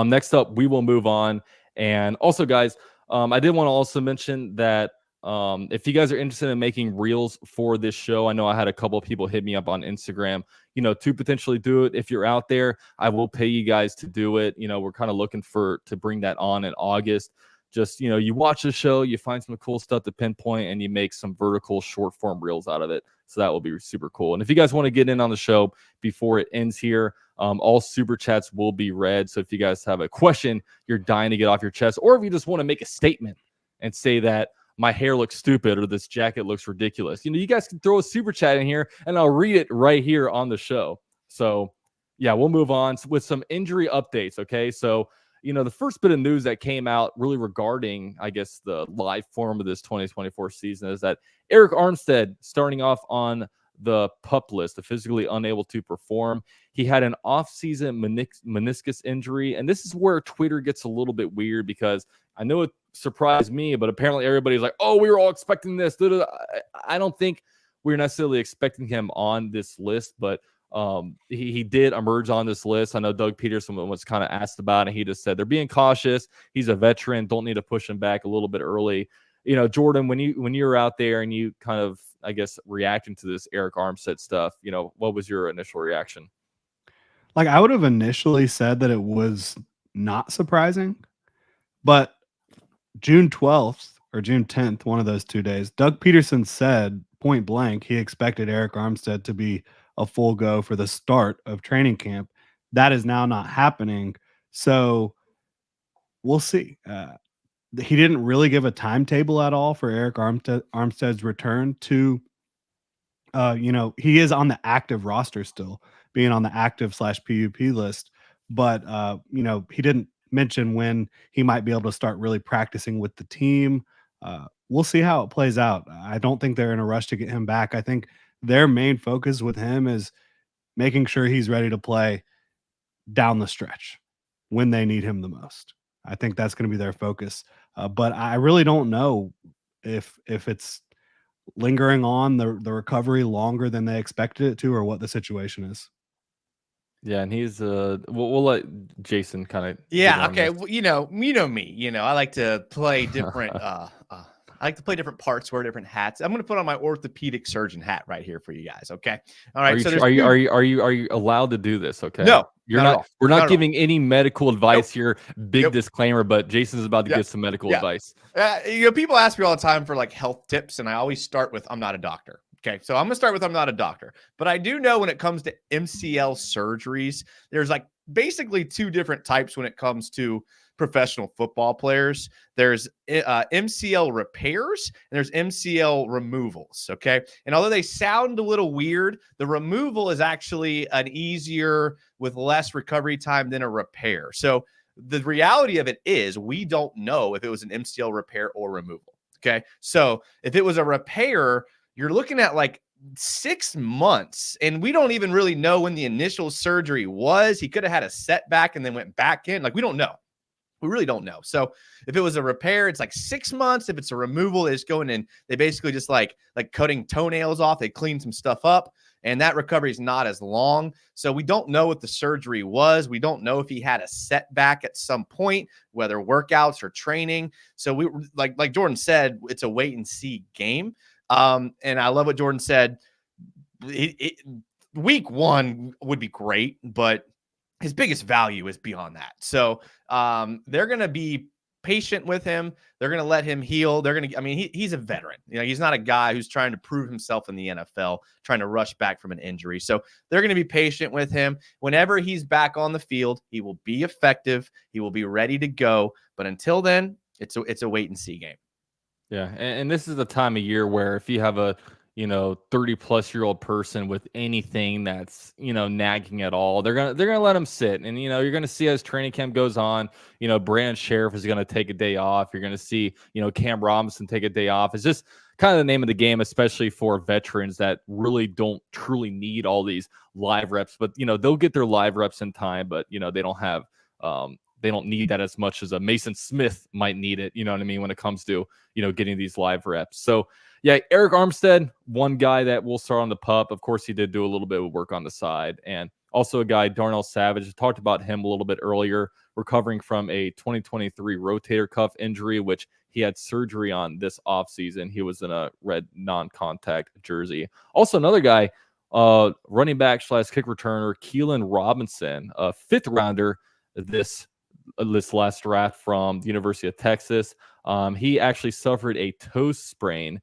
next up, we will move on. And also, guys, I did want to also mention that if you guys are interested in making reels for this show, I know I had a couple of people hit me up on Instagram, to potentially do it. If you're out there, I will pay you guys to do it. We're kind of looking to bring that on in August. Just, you watch the show, you find some cool stuff to pinpoint, and you make some vertical short form reels out of it. So that will be super cool. And if you guys want to get in on the show before it ends here, all super chats will be read. So if you guys have a question you're dying to get off your chest, or if you just want to make a statement and say that my hair looks stupid or this jacket looks ridiculous, you guys can throw a super chat in here and I'll read it right here on the show. So yeah, we'll move on with some injury updates. Okay. So, the first bit of news that came out really regarding, I guess, the live form of this 2024 season is that Eric Armstead, starting off on the PUP list, the physically unable to perform. He had an off-season meniscus injury, and this is where Twitter gets a little bit weird, because I know it surprised me, but apparently everybody's like, oh, we were all expecting this. I don't think we're necessarily expecting him on this list, but he did emerge on this list. I know Doug Peterson was kind of asked about it. He just said they're being cautious. He's a veteran. Don't need to push him back a little bit early. Jordan, when you were out there and you kind of, I guess, reacting to this Eric Armstead stuff, what was your initial reaction? Like, I would have initially said that it was not surprising, but June 12th or June 10th, one of those 2 days, Doug Peterson said point blank he expected Eric Armstead to be a full go for the start of training camp. That is now not happening. So we'll see. He didn't really give a timetable at all for Eric Armstead's return to, he is on the active roster still, being on the active /PUP list. But, he didn't mention when he might be able to start really practicing with the team. we'll see how it plays out. I don't think they're in a rush to get him back. I think their main focus with him is making sure he's ready to play down the stretch when they need him the most. I think that's going to be their focus. But I really don't know if it's lingering on the recovery longer than they expected it to, or what the situation is. Yeah, and he's we'll let Jason kind of Yeah, okay. Well, you know me. I like to play different I like to play different parts, wear different hats. I'm going to put on my orthopedic surgeon hat right here for you guys. Okay. All right. Are you allowed to do this? Okay. No, you're not at not. all. We're not Not at giving any medical advice here. Big Nope. disclaimer, but Jason's about to Yeah. give some medical Yeah. advice. People ask me all the time for like health tips, and I always start with I'm not a doctor. Okay, so I'm gonna start with I'm not a doctor, but I do know when it comes to MCL surgeries, there's like basically two different types when it comes to professional football players. There's MCL repairs and there's MCL removals. Okay, and although they sound a little weird, the removal is actually an easier with less recovery time than a repair. So the reality of it is we don't know if it was an MCL repair or removal. Okay, so if it was a repair, you're looking at like 6 months, and we don't even really know when the initial surgery was. He could have had a setback and then went back in. Like, we don't know. We really don't know. So if it was a repair, it's like 6 months. If it's a removal, they just go in and they basically just like cutting toenails off. They clean some stuff up, and that recovery is not as long. So we don't know what the surgery was. We don't know if he had a setback at some point, whether workouts or training. So we like Jordan said, it's a wait and see game. And I love what Jordan said. Week 1 would be great, but his biggest value is beyond that. So they're going to be patient with him. They're going to let him heal. He's a veteran. He's not a guy who's trying to prove himself in the NFL, trying to rush back from an injury. So they're going to be patient with him. Whenever he's back on the field, he will be effective. He will be ready to go. But until then, it's a wait and see game. Yeah, and this is the time of year where if you have a 30-plus-year-old person with anything that's nagging at all, they're gonna let him sit, and you're gonna see as training camp goes on, Brandon Sheriff is gonna take a day off. You're gonna see Cam Robinson take a day off. It's just kind of the name of the game, especially for veterans that really don't truly need all these live reps. But they'll get their live reps in time, but they don't have they don't need that as much as a Mason Smith might need it. You know what I mean? When it comes to, getting these live reps. So yeah, Eric Armstead, one guy that will start on the pup. Of course, he did do a little bit of work on the side. And also a guy, Darnell Savage, talked about him a little bit earlier, recovering from a 2023 rotator cuff injury, which he had surgery on this offseason. He was in a red non-contact jersey. Also another guy, running back / kick returner, Keelan Robinson, a 5th rounder this last draft from the University of Texas. He actually suffered a toe sprain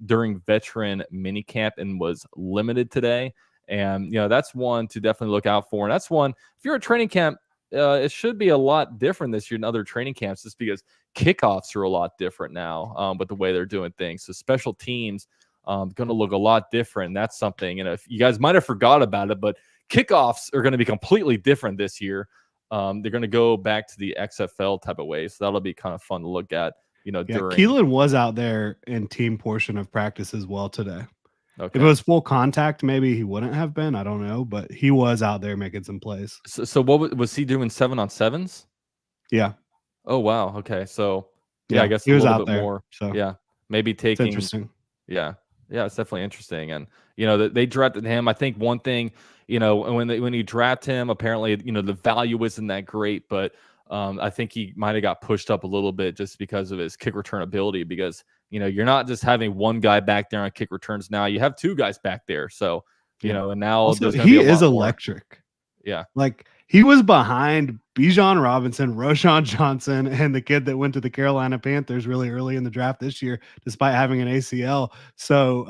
during veteran minicamp and was limited today. And that's one to definitely look out for. And that's one, if you're at training camp, it should be a lot different this year than other training camps, just because kickoffs are a lot different now with the way they're doing things. So special teams going to look a lot different. And that's something, if you guys might have forgot about it, but kickoffs are going to be completely different this year. They're going to go back to the XFL type of way. So that'll be kind of fun to look at, during. Keelan was out there in team portion of practice as well today. Okay. If it was full contact, maybe he wouldn't have been. I don't know, but he was out there making some plays. So what was he doing? 7-on-7s? Yeah. Oh, wow. Okay. So yeah, I guess he was a little out bit there. more. So yeah, maybe it's taking. interesting. Yeah. Yeah, it's definitely interesting. And, they drafted him. I think one thing, when you draft him, apparently, the value isn't that great, but I think he might have got pushed up a little bit just because of his kick return ability, because, you're not just having one guy back there on kick returns. Now you have 2 guys back there. So, and now also, he is electric. Yeah. Like, he was behind Bijan Robinson, Roshan Johnson, and the kid that went to the Carolina Panthers really early in the draft this year, despite having an ACL. So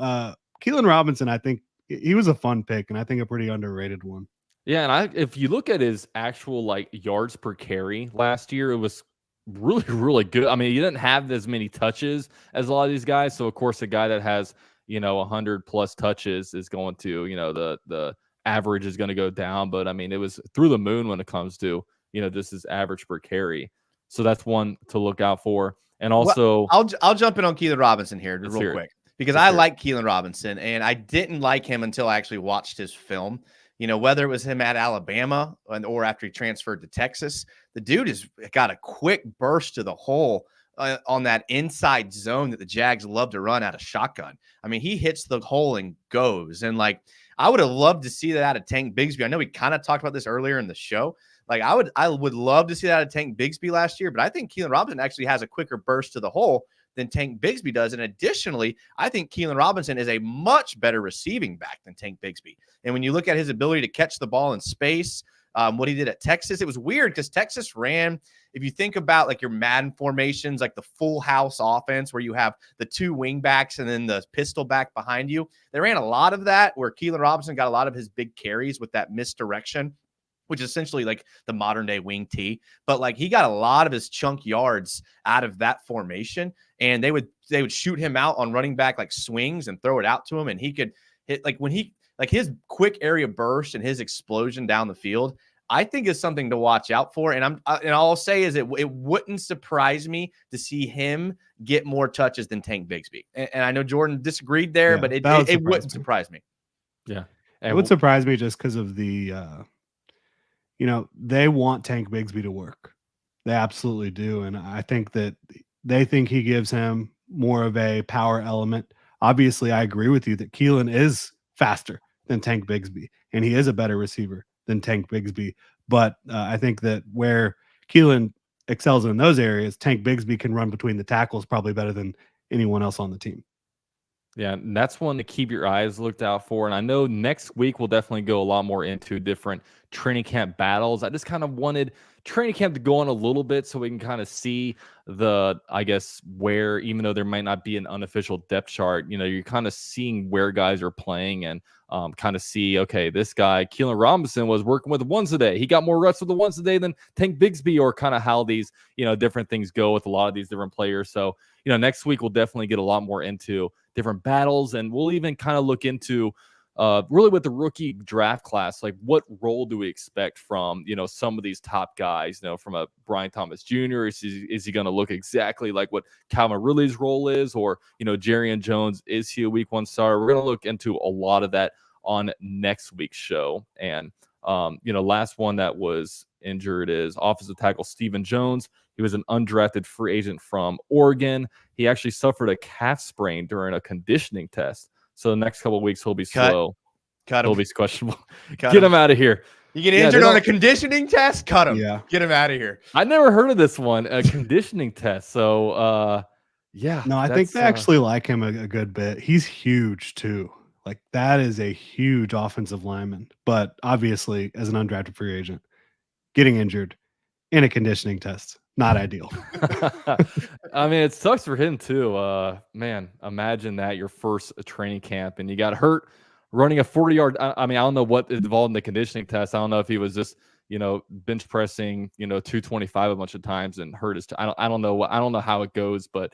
Keelan Robinson, I think he was a fun pick, and I think a pretty underrated one. Yeah, and if you look at his actual yards per carry last year, it was really, really good. I mean, you didn't have as many touches as a lot of these guys. So of course, a guy that has 100+ touches is going to the average is going to go down. But I mean, it was through the moon when it comes to this is average per carry. So that's one to look out for. And Well, also, I'll jump in on Keelan Robinson here let's real hear it. quick because Let's I hear it. like Keelan Robinson, and I didn't like him until I actually watched his film. Whether it was him at Alabama or after he transferred to Texas, the dude has got a quick burst to the hole on that inside zone that the Jags love to run out of shotgun. I mean, he hits the hole and goes. And like, I would have loved to see that out of Tank Bigsby. I know we kind of talked about this earlier in the show. Like, I would love to see that out of Tank Bigsby last year, but I think Keelan Robinson actually has a quicker burst to the hole than Tank Bigsby does. And additionally, I think Keelan Robinson is a much better receiving back than Tank Bigsby. And when you look at his ability to catch the ball in space, what he did at Texas, it was weird because Texas ran, if you think about like your Madden formations, like the full house offense where you have the two wing backs and then the pistol back behind you, they ran a lot of that where Keelan Robinson got a lot of his big carries with that misdirection, which is essentially like the modern day wing T. But like he got a lot of his chunk yards out of that formation, and they would shoot him out on running back like swings and throw it out to him, and he could hit like his quick area burst and his explosion down the field. I think is something to watch out for. And I'll say is it wouldn't surprise me to see him get more touches than Tank Bigsby. And I know Jordan disagreed there, but it wouldn't surprise me. Yeah. It would surprise me just because of the they want Tank Bigsby to work. They absolutely do. And I think that they think he gives him more of a power element. Obviously, I agree with you that Keelan is faster than Tank Bigsby, and he is a better receiver than Tank Bigsby. But I think that where Keelan excels in those areas, Tank Bigsby can run between the tackles probably better than anyone else on the team. Yeah, and that's one to keep your eyes looked out for. And I know next week we'll definitely go a lot more into different training camp battles. I just kind of wanted training camp to go on a little bit so we can kind of see I guess, where, even though there might not be an unofficial depth chart, you're kind of seeing where guys are playing and kind of see, okay, this guy, Keelan Robinson, was working with the ones a day. He got more reps with the ones a day than Tank Bigsby, or kind of how these, different things go with a lot of these different players. So, next week we'll definitely get a lot more into different battles, and we'll even kind of look into really with the rookie draft class, like what role do we expect from, some of these top guys, from a Brian Thomas Jr. Is he going to look exactly like what Calvin Ridley's role is, or, Jerrion Jones, is he a week one starter? We're going to look into a lot of that on next week's show. And, last one that was injured is offensive tackle Stephen Jones. He was an undrafted free agent from Oregon. He actually suffered a calf sprain during a conditioning test. So the next couple of weeks, he'll be slow. Cut him. He'll be questionable. Get him out of here. You get injured on a conditioning test? Cut him. Yeah. Get him out of here. I never heard of this one, a conditioning test. So, yeah. No, I think they actually like him a good bit. He's huge, too. Like, that is a huge offensive lineman. But obviously, as an undrafted free agent, getting injured in a conditioning test, not ideal. I mean, it sucks for him too. Man, imagine that your first training camp and you got hurt running a 40-yard. I mean, I don't know what is involved in the conditioning test. I don't know if he was just, bench pressing, 225 a bunch of times and hurt his. I don't know. I don't know how it goes, but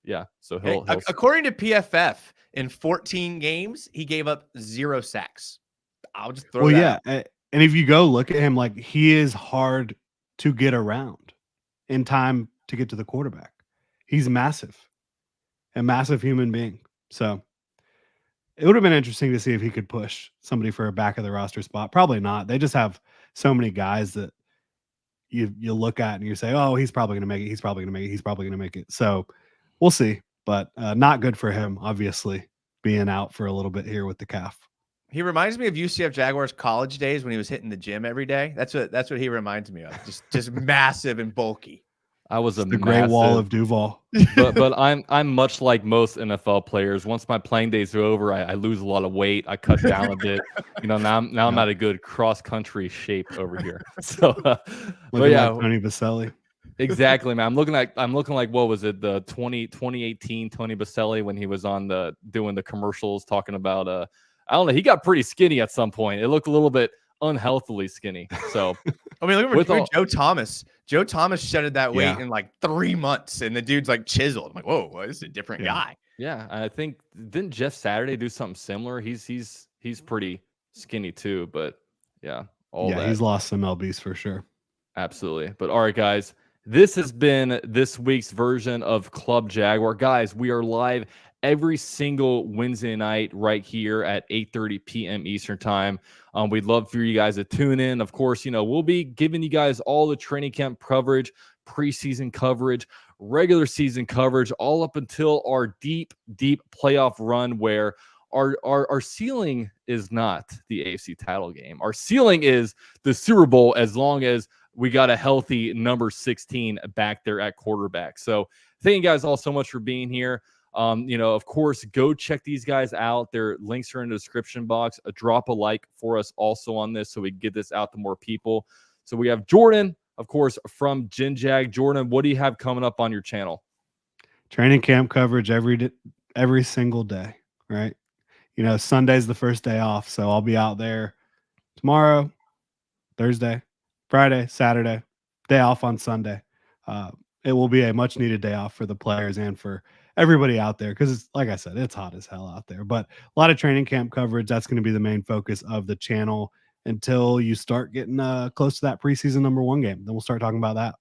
yeah. So he'll according to PFF, in 14 games, he gave up 0 sacks. I'll just throw that out. And if you go look at him, like, he is hard to get around in time to get to the quarterback. He's massive, a massive human being. So it would have been interesting to see if he could push somebody for a back of the roster spot. Probably not. They just have so many guys that you look at and you say, oh, he's probably going to make it. He's probably going to make it. He's probably going to make it. So we'll see, but not good for him, obviously, being out for a little bit here with the calf. He reminds me of UCF Jaguars college days when he was hitting the gym every day. That's what he reminds me of. Just massive and bulky. I was the Great Wall of Duval. but I'm much like most NFL players. Once my playing days are over, I lose a lot of weight. I cut down a bit. Now I'm not a good cross country shape over here. So, but yeah, like Tony Baselli. Exactly, man. I'm looking like what was it, the 2018 Tony Baselli, when he was on doing the commercials talking about I don't know, he got pretty skinny at some point. It looked a little bit unhealthily skinny. So I mean, look at Joe Thomas. Joe Thomas shedded that weight in like 3 months, and the dude's like chiseled. I'm like, whoa, this is a different guy. Yeah, I think, didn't Jeff Saturday do something similar? He's pretty skinny too, but yeah, he's lost some lbs for sure. Absolutely. But all right, guys, This has been this week's version of Club Jaguar. Guys, we are live every single Wednesday night right here at 8:30 p.m. Eastern time. We'd love for you guys to tune in. Of course, we'll be giving you guys all the training camp coverage, preseason coverage, regular season coverage, all up until our deep playoff run where our ceiling is not the AFC title game. Our ceiling is the Super Bowl, as long as we got a healthy number 16 back there at quarterback. So thank you guys all so much for being here. Of course, go check these guys out. Their links are in the description box. Drop a like for us also on this so we can get this out to more people. So we have Jordan, of course, from Gen Jag. Jordan, what do you have coming up on your channel? Training camp coverage every single day, right? Sunday's the first day off, so I'll be out there tomorrow, Thursday, Friday, Saturday, day off on Sunday. It will be a much needed day off for the players and for everybody out there because, like I said, it's hot as hell out there. But a lot of training camp coverage, that's going to be the main focus of the channel until you start getting close to that preseason number 1 game. Then we'll start talking about that.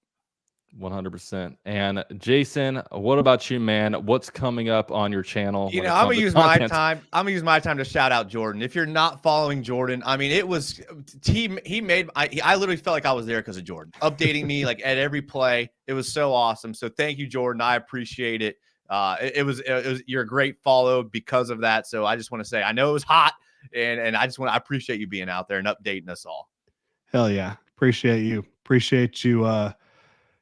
100%. And Jason, what about you, man? What's coming up on your channel? I'm gonna use my time. I'm gonna use my time to shout out Jordan. If you're not following Jordan, I mean, it was he made. I literally felt like I was there because of Jordan, updating me like at every play. It was so awesome. So thank you, Jordan. I appreciate it. It was you're a great follow because of that. So I just want to say I know it was hot, and I appreciate you being out there and updating us all. Hell yeah, appreciate you.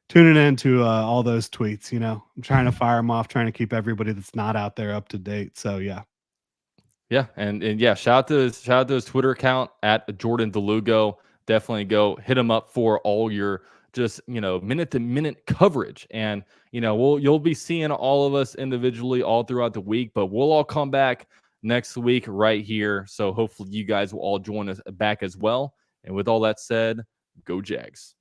Tuning into all those tweets. I'm trying to fire them off, trying to keep everybody that's not out there up to date. So yeah, and yeah, shout out to his Twitter account at Jordan DeLugo. Definitely go hit him up for all your just minute to minute coverage, and you'll be seeing all of us individually all throughout the week, but we'll all come back next week right here. So hopefully you guys will all join us back as well. And with all that said, go Jags.